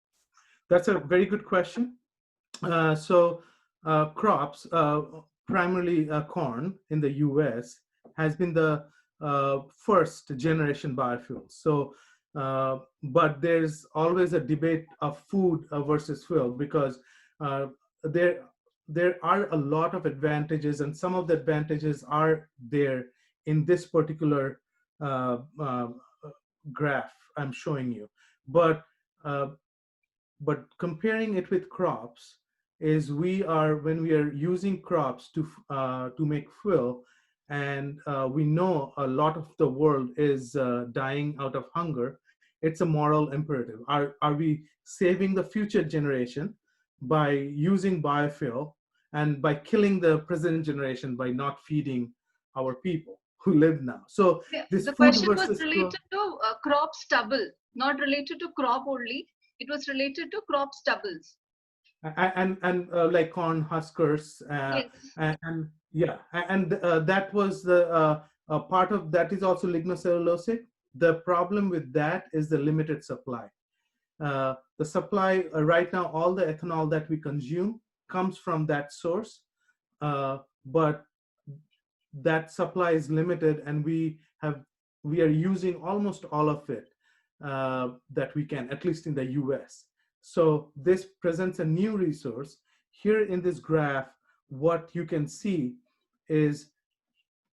Speaker 2: That's a very good question. Crops, primarily corn in the US, has been the first generation biofuels. So, but there's always a debate of food versus fuel, because there are a lot of advantages, and some of the advantages are there in this particular graph I'm showing you. But comparing it with crops is when we are using crops to make fuel, and we know a lot of the world is dying out of hunger, it's a moral imperative. Are we saving the future generation by using biofuel, and by killing the present generation by not feeding our people who live now? So this
Speaker 1: the
Speaker 2: food
Speaker 1: question
Speaker 2: versus
Speaker 1: was related to crop stubble, not related to crop only. It was related to crop stubbles.
Speaker 2: And like corn huskers,
Speaker 1: Yes.
Speaker 2: and yeah, and that was the part of that is also lignocellulosic. The problem with that is the limited supply. The supply right now, all the ethanol that we consume comes from that source, but that supply is limited, and we are using almost all of it that we can, at least in the US. So this presents a new resource. Here in this graph, what you can see is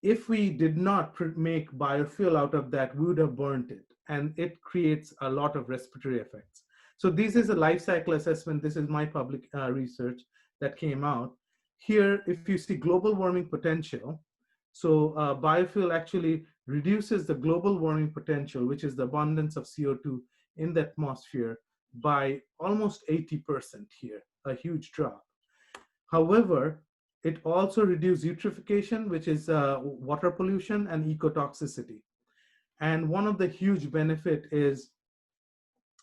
Speaker 2: if we did not make biofuel out of that, we would have burnt it, and it creates a lot of respiratory effects. So this is a life cycle assessment. This is my public research that came out. Here, if you see global warming potential, so biofuel actually reduces the global warming potential, which is the abundance of CO2 in the atmosphere, by almost 80% here, a huge drop. However, it also reduces eutrophication, which is water pollution, and ecotoxicity. And one of the huge benefit is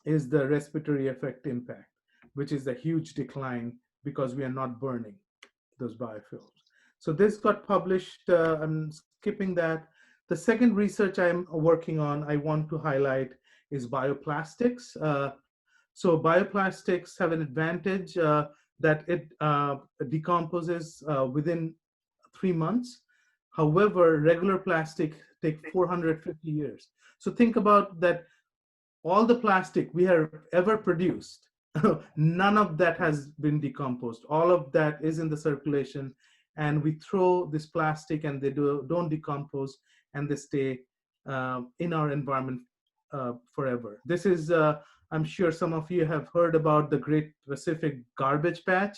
Speaker 2: the respiratory effect impact, which is a huge decline because we are not burning those biofuels. So this got published. I'm skipping that. The second research I'm working on, I want to highlight, is bioplastics. So bioplastics have an advantage that it decomposes within 3 months. However, regular plastic take 450 years. So think about that. All the plastic we have ever produced, none of that has been decomposed. All of that is in the circulation, and we throw this plastic and they don't decompose, and they stay in our environment forever. This is, I'm sure some of you have heard about the Great Pacific Garbage Patch.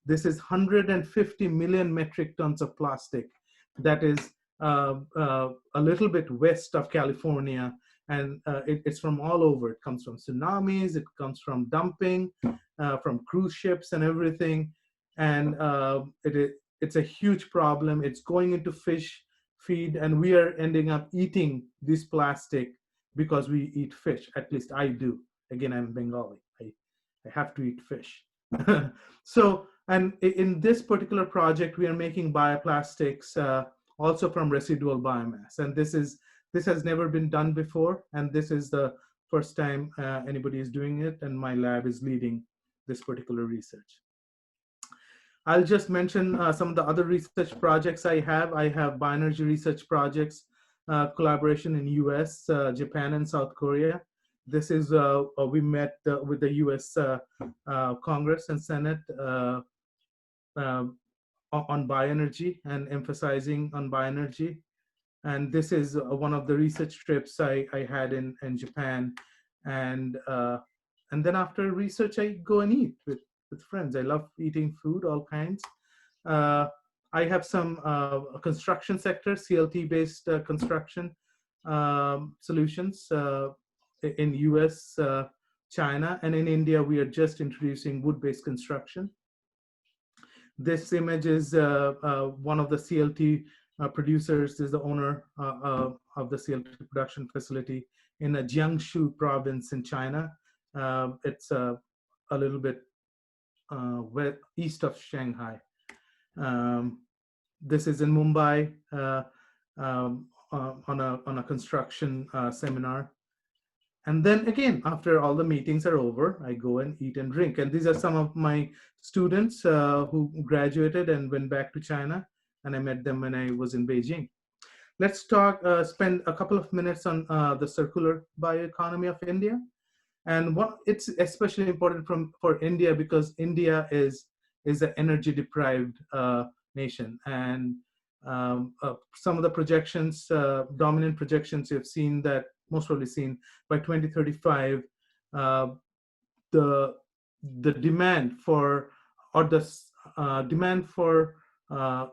Speaker 2: This is 150 million metric tons of plastic that is a little bit west of California, and it's from all over. It comes from tsunamis, it comes from dumping, from cruise ships and everything, and it's a huge problem. It's going into fish feed, and we are ending up eating this plastic because we eat fish. At least I do. Again, I'm Bengali. I have to eat fish. So, and in this particular project, we are making bioplastics also from residual biomass, and this has never been done before, and this is the first time anybody is doing it, and my lab is leading this particular research. I'll just mention some of the other research projects I have. I have bioenergy research projects, collaboration in US, Japan, and South Korea. This is, we met with the US Congress and Senate on bioenergy and emphasizing on bioenergy. And this is one of the research trips I had in Japan. And then after research, I go and eat with friends. I love eating food, all kinds. I have some construction sector, CLT-based construction solutions in US, China, and in India, we are just introducing wood-based construction. This image is one of the CLT producers, is the owner of the CLT production facility in a Jiangsu province in China. It's a little bit east of Shanghai. This is in Mumbai on a construction seminar. And then again, after all the meetings are over, I go and eat and drink. And these are some of my students who graduated and went back to China, and I met them when I was in Beijing. Let's spend a couple of minutes on the circular bioeconomy of India. And it's especially important for India because India is an energy deprived nation. And some of the projections, dominant projections, you've seen that, most probably seen, by 2035, the demand for, or the demand for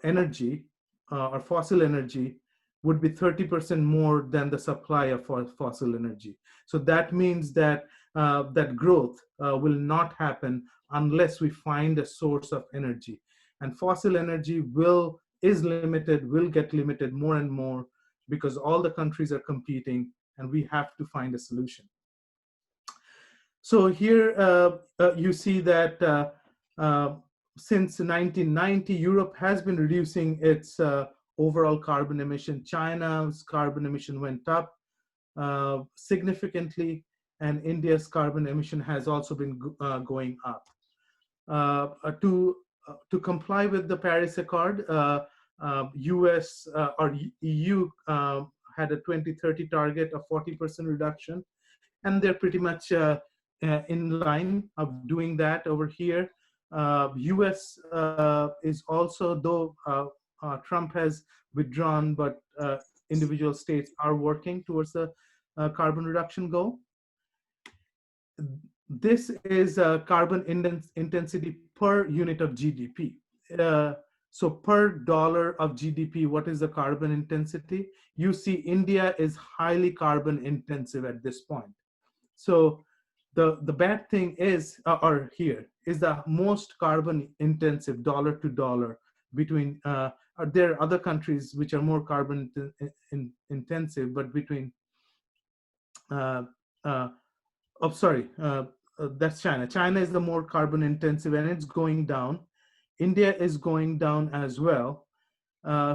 Speaker 2: energy or fossil energy would be 30% more than the supply of fossil energy. So that means that that growth will not happen unless we find a source of energy. And fossil energy will get limited more and more because all the countries are competing, and we have to find a solution. So here you see that since 1990, Europe has been reducing its overall carbon emission. China's carbon emission went up significantly, and India's carbon emission has also been going up. To comply with the Paris Accord, US or EU had a 2030 target of 40% reduction, and they're pretty much in line of doing that over here. US is also, though Trump has withdrawn, but individual states are working towards the carbon reduction goal. This is carbon intensity per unit of GDP. So per dollar of GDP, what is the carbon intensity? You see India is highly carbon intensive at this point. So the bad thing is, or here, is the most carbon intensive dollar to dollar between, there are other countries which are more carbon intensive, but between, that's China. China is the more carbon intensive and it's going down. India is going down as well,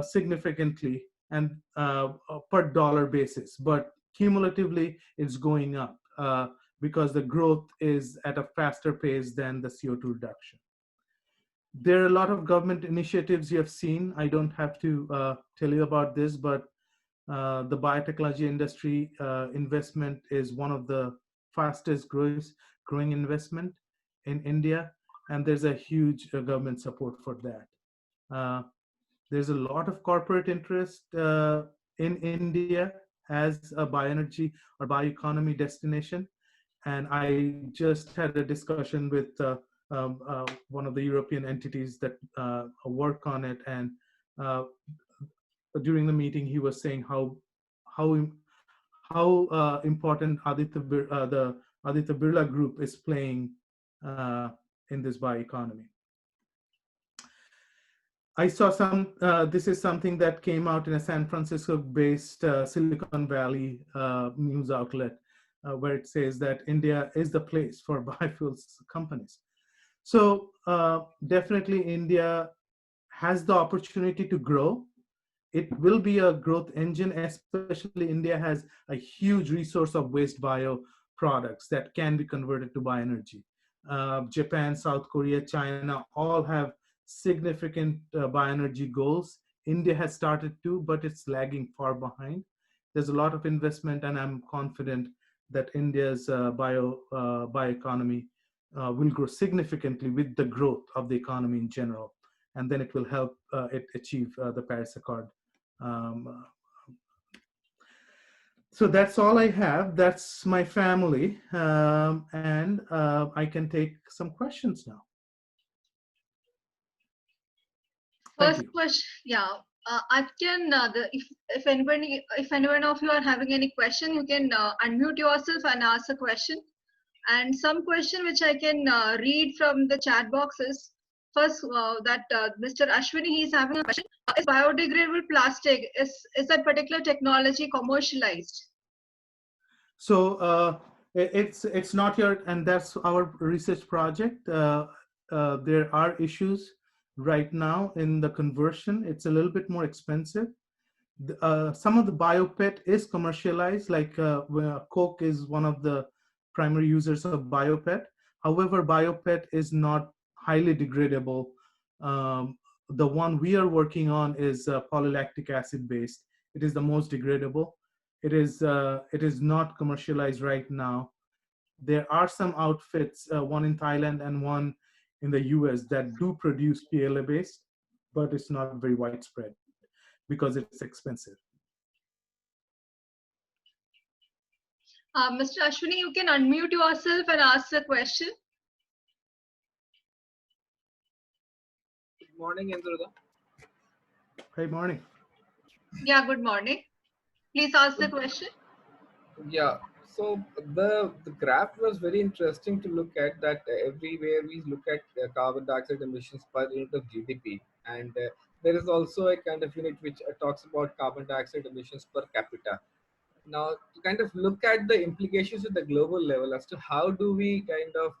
Speaker 2: significantly and per dollar basis, but cumulatively it's going up because the growth is at a faster pace than the CO2 reduction. There are a lot of government initiatives you have seen. I don't have to tell you about this, but the biotechnology industry investment is one of the fastest growing investment in India, and there's a huge government support for that. There's a lot of corporate interest in India as a bioenergy or bioeconomy destination, and I just had a discussion with one of the European entities that work on it, and during the meeting he was saying how important the Aditya Birla Group is playing in this bioeconomy. I saw this is something that came out in a San Francisco-based Silicon Valley news outlet, where it says that India is the place for biofuels companies. So definitely India has the opportunity to grow. It will be a growth engine, especially India has a huge resource of waste bio products that can be converted to bioenergy. Japan, South Korea, China all have significant bioenergy goals. India has started to, but it's lagging far behind. There's a lot of investment, and I'm confident that India's bioeconomy will grow significantly with the growth of the economy in general, and then it will help it achieve the Paris Accord. So that's all I have. That's my family, and I can take some questions now.
Speaker 1: First question, yeah. I can if anyone of you are having any question, you can unmute yourself and ask a question. And some question which I can read from the chat boxes. First, that Mr. Ashwini, he's having a question. Is biodegradable plastic, is that particular technology commercialized?
Speaker 2: So it's not yet, and that's our research project. There are issues right now in the conversion. It's a little bit more expensive. Some of the biopet is commercialized, like Coke is one of the primary users of biopet. However, biopet is not highly degradable. The one we are working on is polylactic acid based. It is the most degradable. It is not commercialized right now. There are some outfits, one in Thailand and one in the US, that do produce PLA based, but it's not very widespread because it's expensive.
Speaker 1: Mr. Ashwini, you can unmute yourself and ask the question.
Speaker 7: Good morning, Indroneil.
Speaker 2: Hey, morning.
Speaker 1: Yeah, good morning. Please ask the question.
Speaker 7: Yeah, so the graph was very interesting to look at, that everywhere we look at carbon dioxide emissions per unit of GDP, and there is also a kind of unit which talks about carbon dioxide emissions per capita. Now, to kind of look at the implications at the global level as to how do we kind of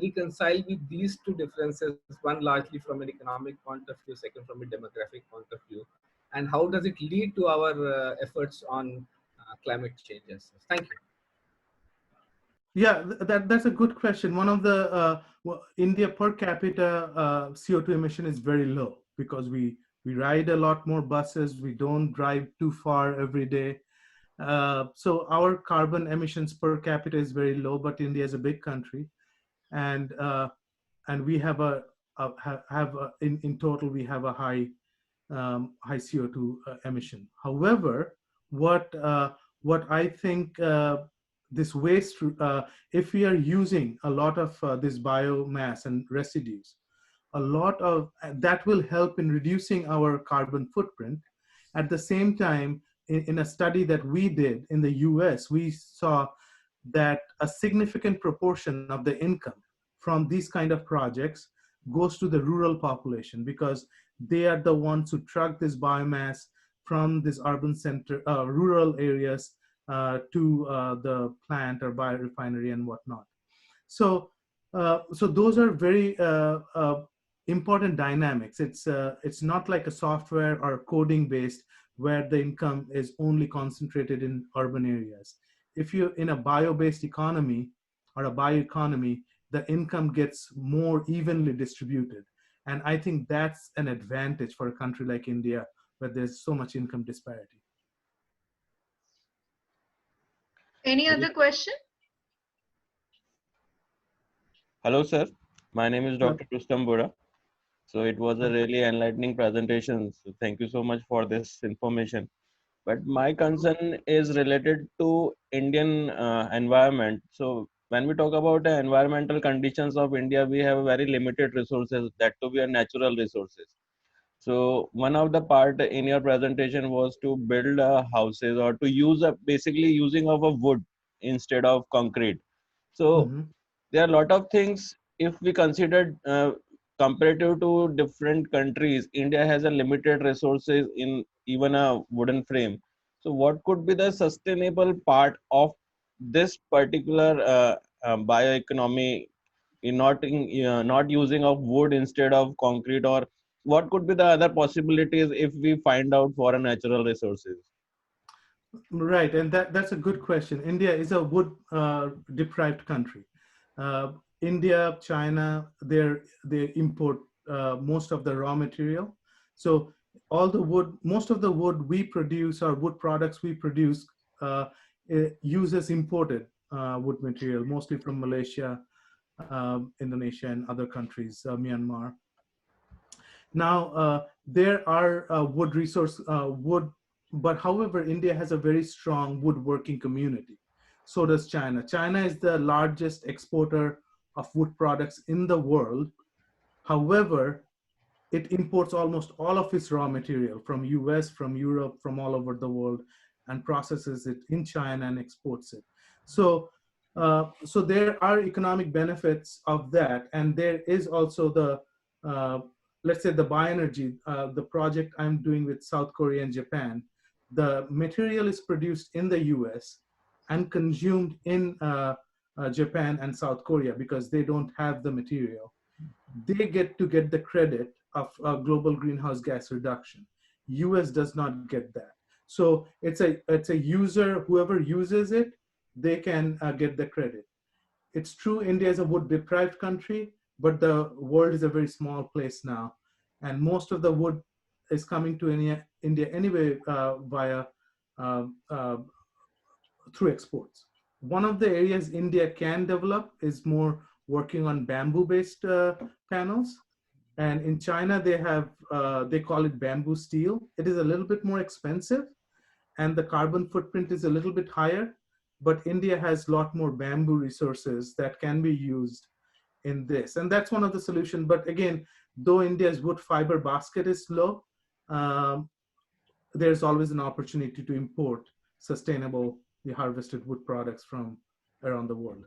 Speaker 7: reconcile with these two differences, one largely from an economic point of view, second from a demographic point of view, and how does it lead to our efforts on climate changes? Thank you.
Speaker 2: Yeah, that's a good question. One of the India per capita CO2 emission is very low because we ride a lot more buses. We don't drive too far every day. So our carbon emissions per capita is very low, but India is a big country, and we have in total we have a high CO2 emission. However, what I think this waste, if we are using a lot of this biomass and residues, a lot of that will help in reducing our carbon footprint. At the same time, in a study that we did in the US, we saw that a significant proportion of the income from these kind of projects goes to the rural population, because they are the ones who truck this biomass from this urban center, rural areas to the plant or biorefinery and whatnot. So, so those are very important dynamics. It's not like a software or coding based where the income is only concentrated in urban areas. If you're in a bio-based economy or a bioeconomy, the income gets more evenly distributed. And I think that's an advantage for a country like India, where there's so much income disparity.
Speaker 1: Any other question?
Speaker 8: Hello, sir. My name is Dr. Rustam Bora. So it was a really enlightening presentation. So thank you so much for this information. But my concern is related to Indian environment. So when we talk about the environmental conditions of India, we have very limited resources, that to be a natural resources. So one of the part in your presentation was to build houses or to use basically using of a wood instead of concrete. So
Speaker 2: Mm-hmm.
Speaker 8: there are a lot of things. If we consider comparative to different countries, India has a limited resources in even a wooden frame. So what could be the sustainable part of this particular bioeconomy in not using of wood instead of concrete, or what could be the other possibilities if we find out for a natural resources?
Speaker 2: Right, and that's a good question. India is a wood deprived country. India, China, they import most of the raw material. So all the wood, most of the wood we produce or wood products we produce it uses imported wood material, mostly from Malaysia, Indonesia, and other countries, Myanmar. Now, there are wood, but however, India has a very strong woodworking community. So does China. China is the largest exporter of wood products in the world. However, it imports almost all of its raw material from US, from Europe, from all over the world, and processes it in China and exports it. So, so there are economic benefits of that, and there is also the, let's say the bioenergy, the project I'm doing with South Korea and Japan. The material is produced in the US and consumed in Japan and South Korea because they don't have the material. They get to get the credit of global greenhouse gas reduction. US does not get that. So it's a user, whoever uses it, they can get the credit. It's true India is a wood deprived country, but the world is a very small place now. And most of the wood is coming to India anyway via uh, uh, through exports. One of the areas India can develop is more working on bamboo-based panels. And in China, they have, they call it bamboo steel. It is a little bit more expensive and the carbon footprint is a little bit higher, but India has a lot more bamboo resources that can be used in this. And that's one of the solutions. But again, though India's wood fiber basket is low, um, there's always an opportunity to import sustainable, the harvested wood products from around the world.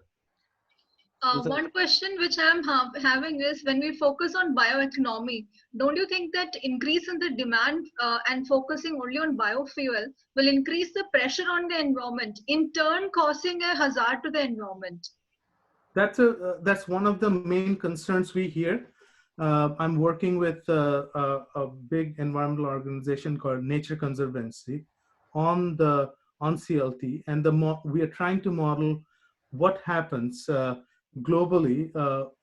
Speaker 1: One question which I'm having is, when we focus on bioeconomy, don't you think that increase in the demand and focusing only on biofuel will increase the pressure on the environment, in turn causing a hazard to the environment?
Speaker 2: That's one of the main concerns we hear. I'm working with a big environmental organization called Nature Conservancy on CLT, and we are trying to model what happens globally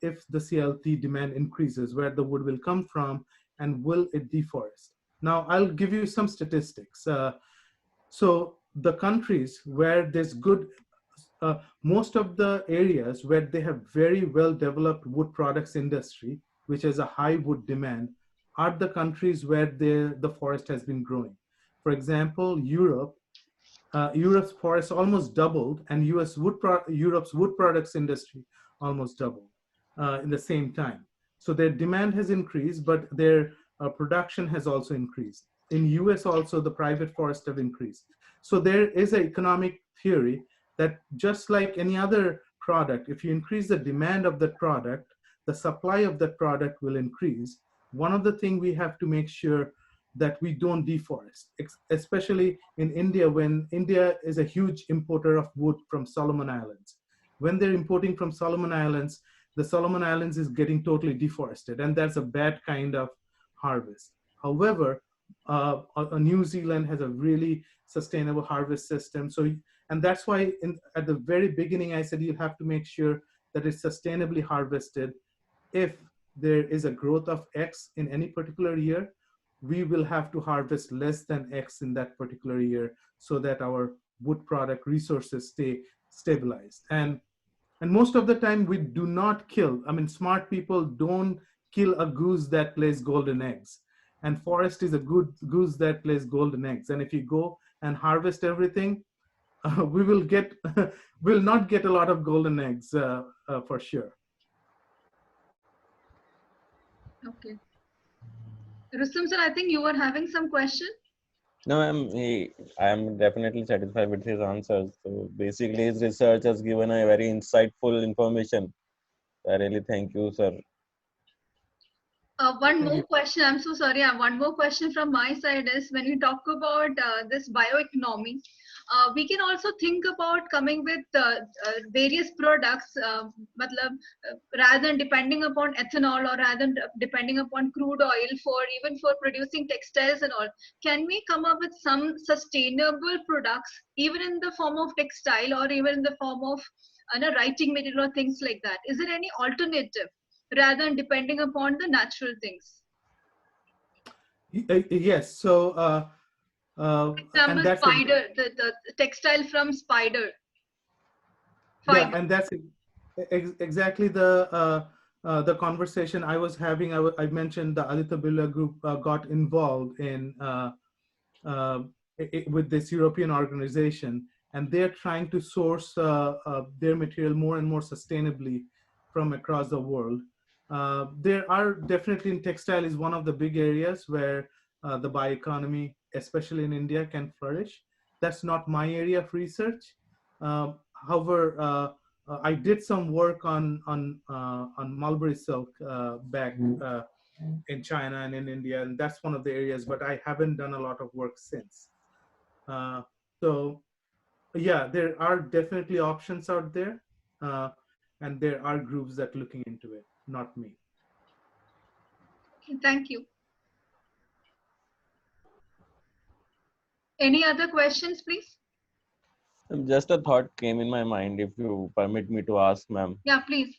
Speaker 2: if the CLT demand increases, where the wood will come from, and will it deforest. Now, I'll give you some statistics. So the countries where there's good, most of the areas where they have very well developed wood products industry, which has a high wood demand, are the countries where the forest has been growing. For example, Europe's forest almost doubled, and Europe's wood products industry almost doubled in the same time. So their demand has increased, but their production has also increased. In US also, the private forests have increased. So there is an economic theory that just like any other product, if you increase the demand of that product, the supply of that product will increase. One of the things we have to make sure that we don't deforest, especially in India, when India is a huge importer of wood from Solomon Islands. when they're importing from Solomon Islands, the Solomon Islands is getting totally deforested, and that's a bad kind of harvest. However, New Zealand has a really sustainable harvest system. So, and that's why at the very beginning, I said you have to make sure that it's sustainably harvested. If there is a growth of X in any particular year, we will have to harvest less than X in that particular year so that our wood product resources stay stabilized. And most of the time we do not kill. I mean, smart people don't kill a goose that lays golden eggs. And forest is a good goose that lays golden eggs. And if you go and harvest everything, we will get, will not get a lot of golden eggs for sure.
Speaker 1: Okay. Rustam sir, I think you were having some question.
Speaker 8: No, I'm definitely satisfied with his answers. So basically, his research has given a very insightful information. I really thank you, sir.
Speaker 1: One more question. I'm so sorry. One more question from my side is, when we talk about this bioeconomy, we can also think about coming with various products, rather than depending upon ethanol, or rather than depending upon crude oil for even for producing textiles and all. Can we come up with some sustainable products, even in the form of textile, or even in the form of writing material or things like that? Is there any alternative rather than depending upon the natural things?
Speaker 2: Yes. So,
Speaker 1: Example,
Speaker 2: and that's
Speaker 1: spider, the textile from spider.
Speaker 2: Yeah,
Speaker 1: Fiber.
Speaker 2: and that's exactly the conversation I was having. I mentioned the Aditya Birla Group got involved in with this European organization, and they're trying to source their material more and more sustainably from across the world. There are definitely, in textile is one of the big areas where the bioeconomy, especially in India, can flourish. That's not my area of research. However, I did some work on mulberry silk back in China and in India, and that's one of the areas. But I haven't done a lot of work since. So, yeah, there are definitely options out there, and there are groups that are looking into it. Not me.
Speaker 1: Thank you. Any other questions, please?
Speaker 8: Just a thought came in my mind, if you permit me to ask, ma'am.
Speaker 1: Yeah, please.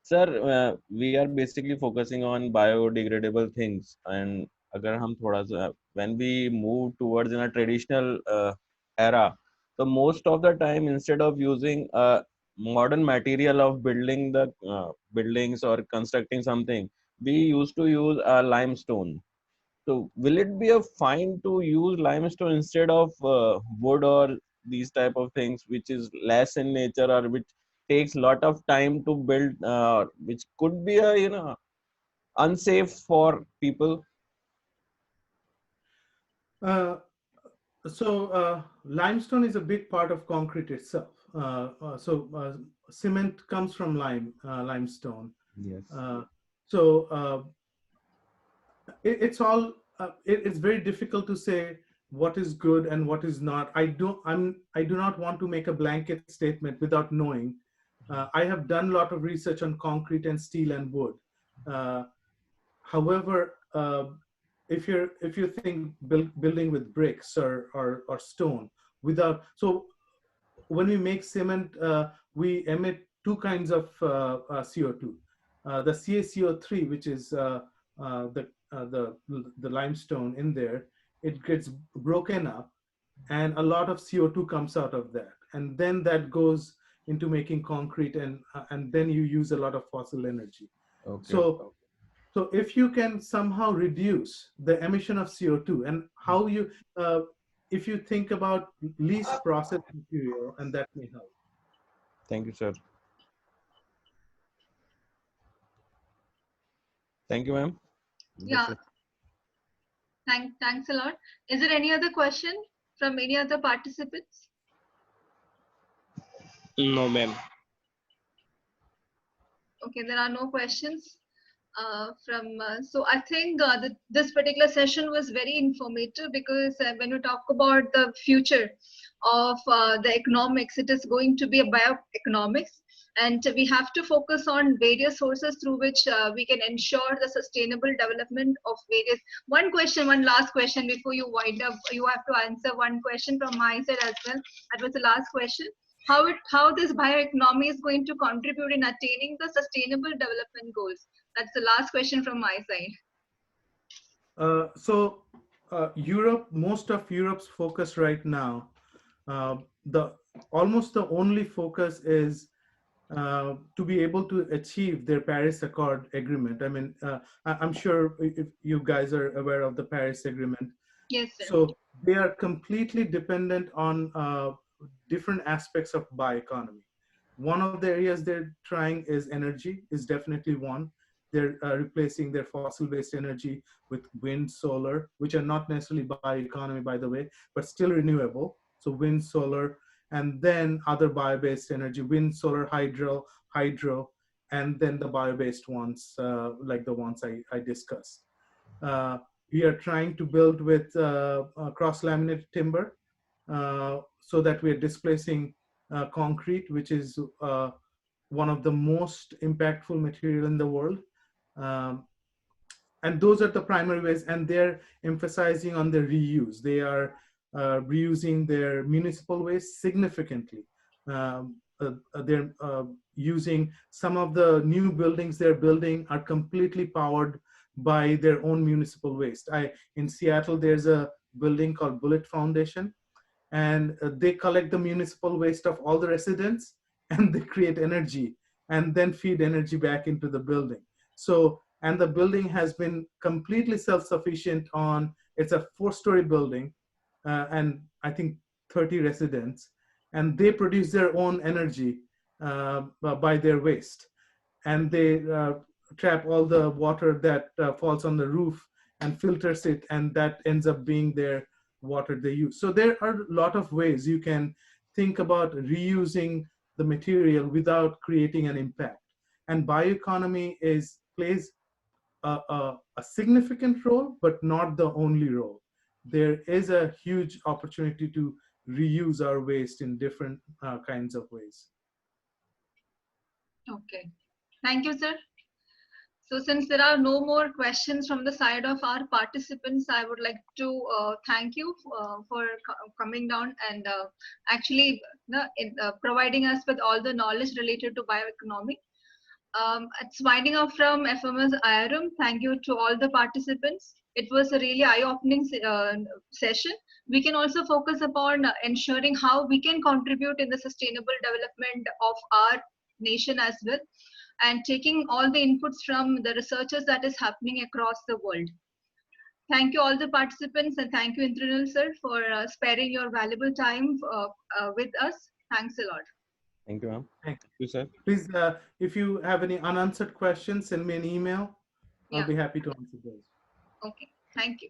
Speaker 8: Sir, we are basically focusing on biodegradable things, and agar hum thoda sa, when we move towards in a traditional era, so most of the time, instead of using a modern material of building the buildings or constructing something, we used to use limestone. So will it be a fine to use limestone instead of wood or these type of things, which is less in nature or which takes lot of time to build, which could be a unsafe for people?
Speaker 2: Limestone is a big part of concrete itself. Cement comes from limestone.
Speaker 8: Yes.
Speaker 2: It's all it's very difficult to say what is good and what is not. I do not want to make a blanket statement without knowing. I have done a lot of research on concrete and steel and wood. However, if you think building with bricks or stone without, so when we make cement, we emit two kinds of CO2. The CaCO3, which is the limestone in there, it gets broken up, and a lot of CO2 comes out of that, and then that goes into making concrete, and then you use a lot of fossil energy.
Speaker 8: Okay.
Speaker 2: So if you can somehow reduce the emission of CO2, and how you, if you think about least processed material, and that may help.
Speaker 8: Thank you, sir. Thank you, ma'am.
Speaker 1: Yeah. Thanks a lot. Is there any other question from any other participants?
Speaker 3: No, ma'am.
Speaker 1: Okay, there are no questions. So I think this particular session was very informative, because when you talk about the future of the economics. It is going to be a bioeconomics, and we have to focus on various sources through which we can ensure the sustainable development of various. One last question before you wind up. You have to answer one question from my side as well. That was the last question. How this bioeconomy is going to contribute in attaining the sustainable development goals? That's the last question from my side.
Speaker 2: Europe, most of Europe's focus right now, almost the only focus is to be able to achieve their Paris Accord agreement. I mean, I'm sure if you guys are aware of the Paris Agreement.
Speaker 1: Yes, sir.
Speaker 2: So they are completely dependent on different aspects of bioeconomy. One of the areas they're trying is energy, is definitely one. They're replacing their fossil-based energy with wind, solar, which are not necessarily bioeconomy, by the way, but still renewable. So wind, solar, and then other bio-based energy, wind, solar, hydro, and then the bio-based ones, like the ones I discussed. We are trying to build with cross-laminated timber so that we are displacing concrete, which is one of the most impactful material in the world. And those are the primary ways, and they're emphasizing on the reuse. They are reusing their municipal waste significantly. They're using some of the new buildings they're building are completely powered by their own municipal waste. In Seattle, there's a building called Bullet Foundation, and they collect the municipal waste of all the residents, and they create energy and then feed energy back into the building. So, and the building has been completely self-sufficient on, it's a 4-story building, and I think 30 residents, and they produce their own energy by their waste. And they trap all the water that falls on the roof and filters it, and that ends up being their water they use. So there are a lot of ways you can think about reusing the material without creating an impact. And bioeconomy plays a significant role, but not the only role. There is a huge opportunity to reuse our waste in different kinds of ways.
Speaker 1: Okay. Thank you, sir. So since there are no more questions from the side of our participants, I would like to thank you for coming down and actually providing us with all the knowledge related to bioeconomy. It's winding up from FMS-IRM. Thank you to all the participants. It was a really eye-opening session. We can also focus upon ensuring how we can contribute in the sustainable development of our nation as well, and taking all the inputs from the researchers that is happening across the world. Thank you all the participants, and thank you Indroneil sir for sparing your valuable time with us. Thanks a lot.
Speaker 8: Thank you, ma'am.
Speaker 2: Thank
Speaker 8: you, sir.
Speaker 2: Please, if you have any unanswered questions, send me an email. I'll be happy to answer those.
Speaker 1: Okay, thank you.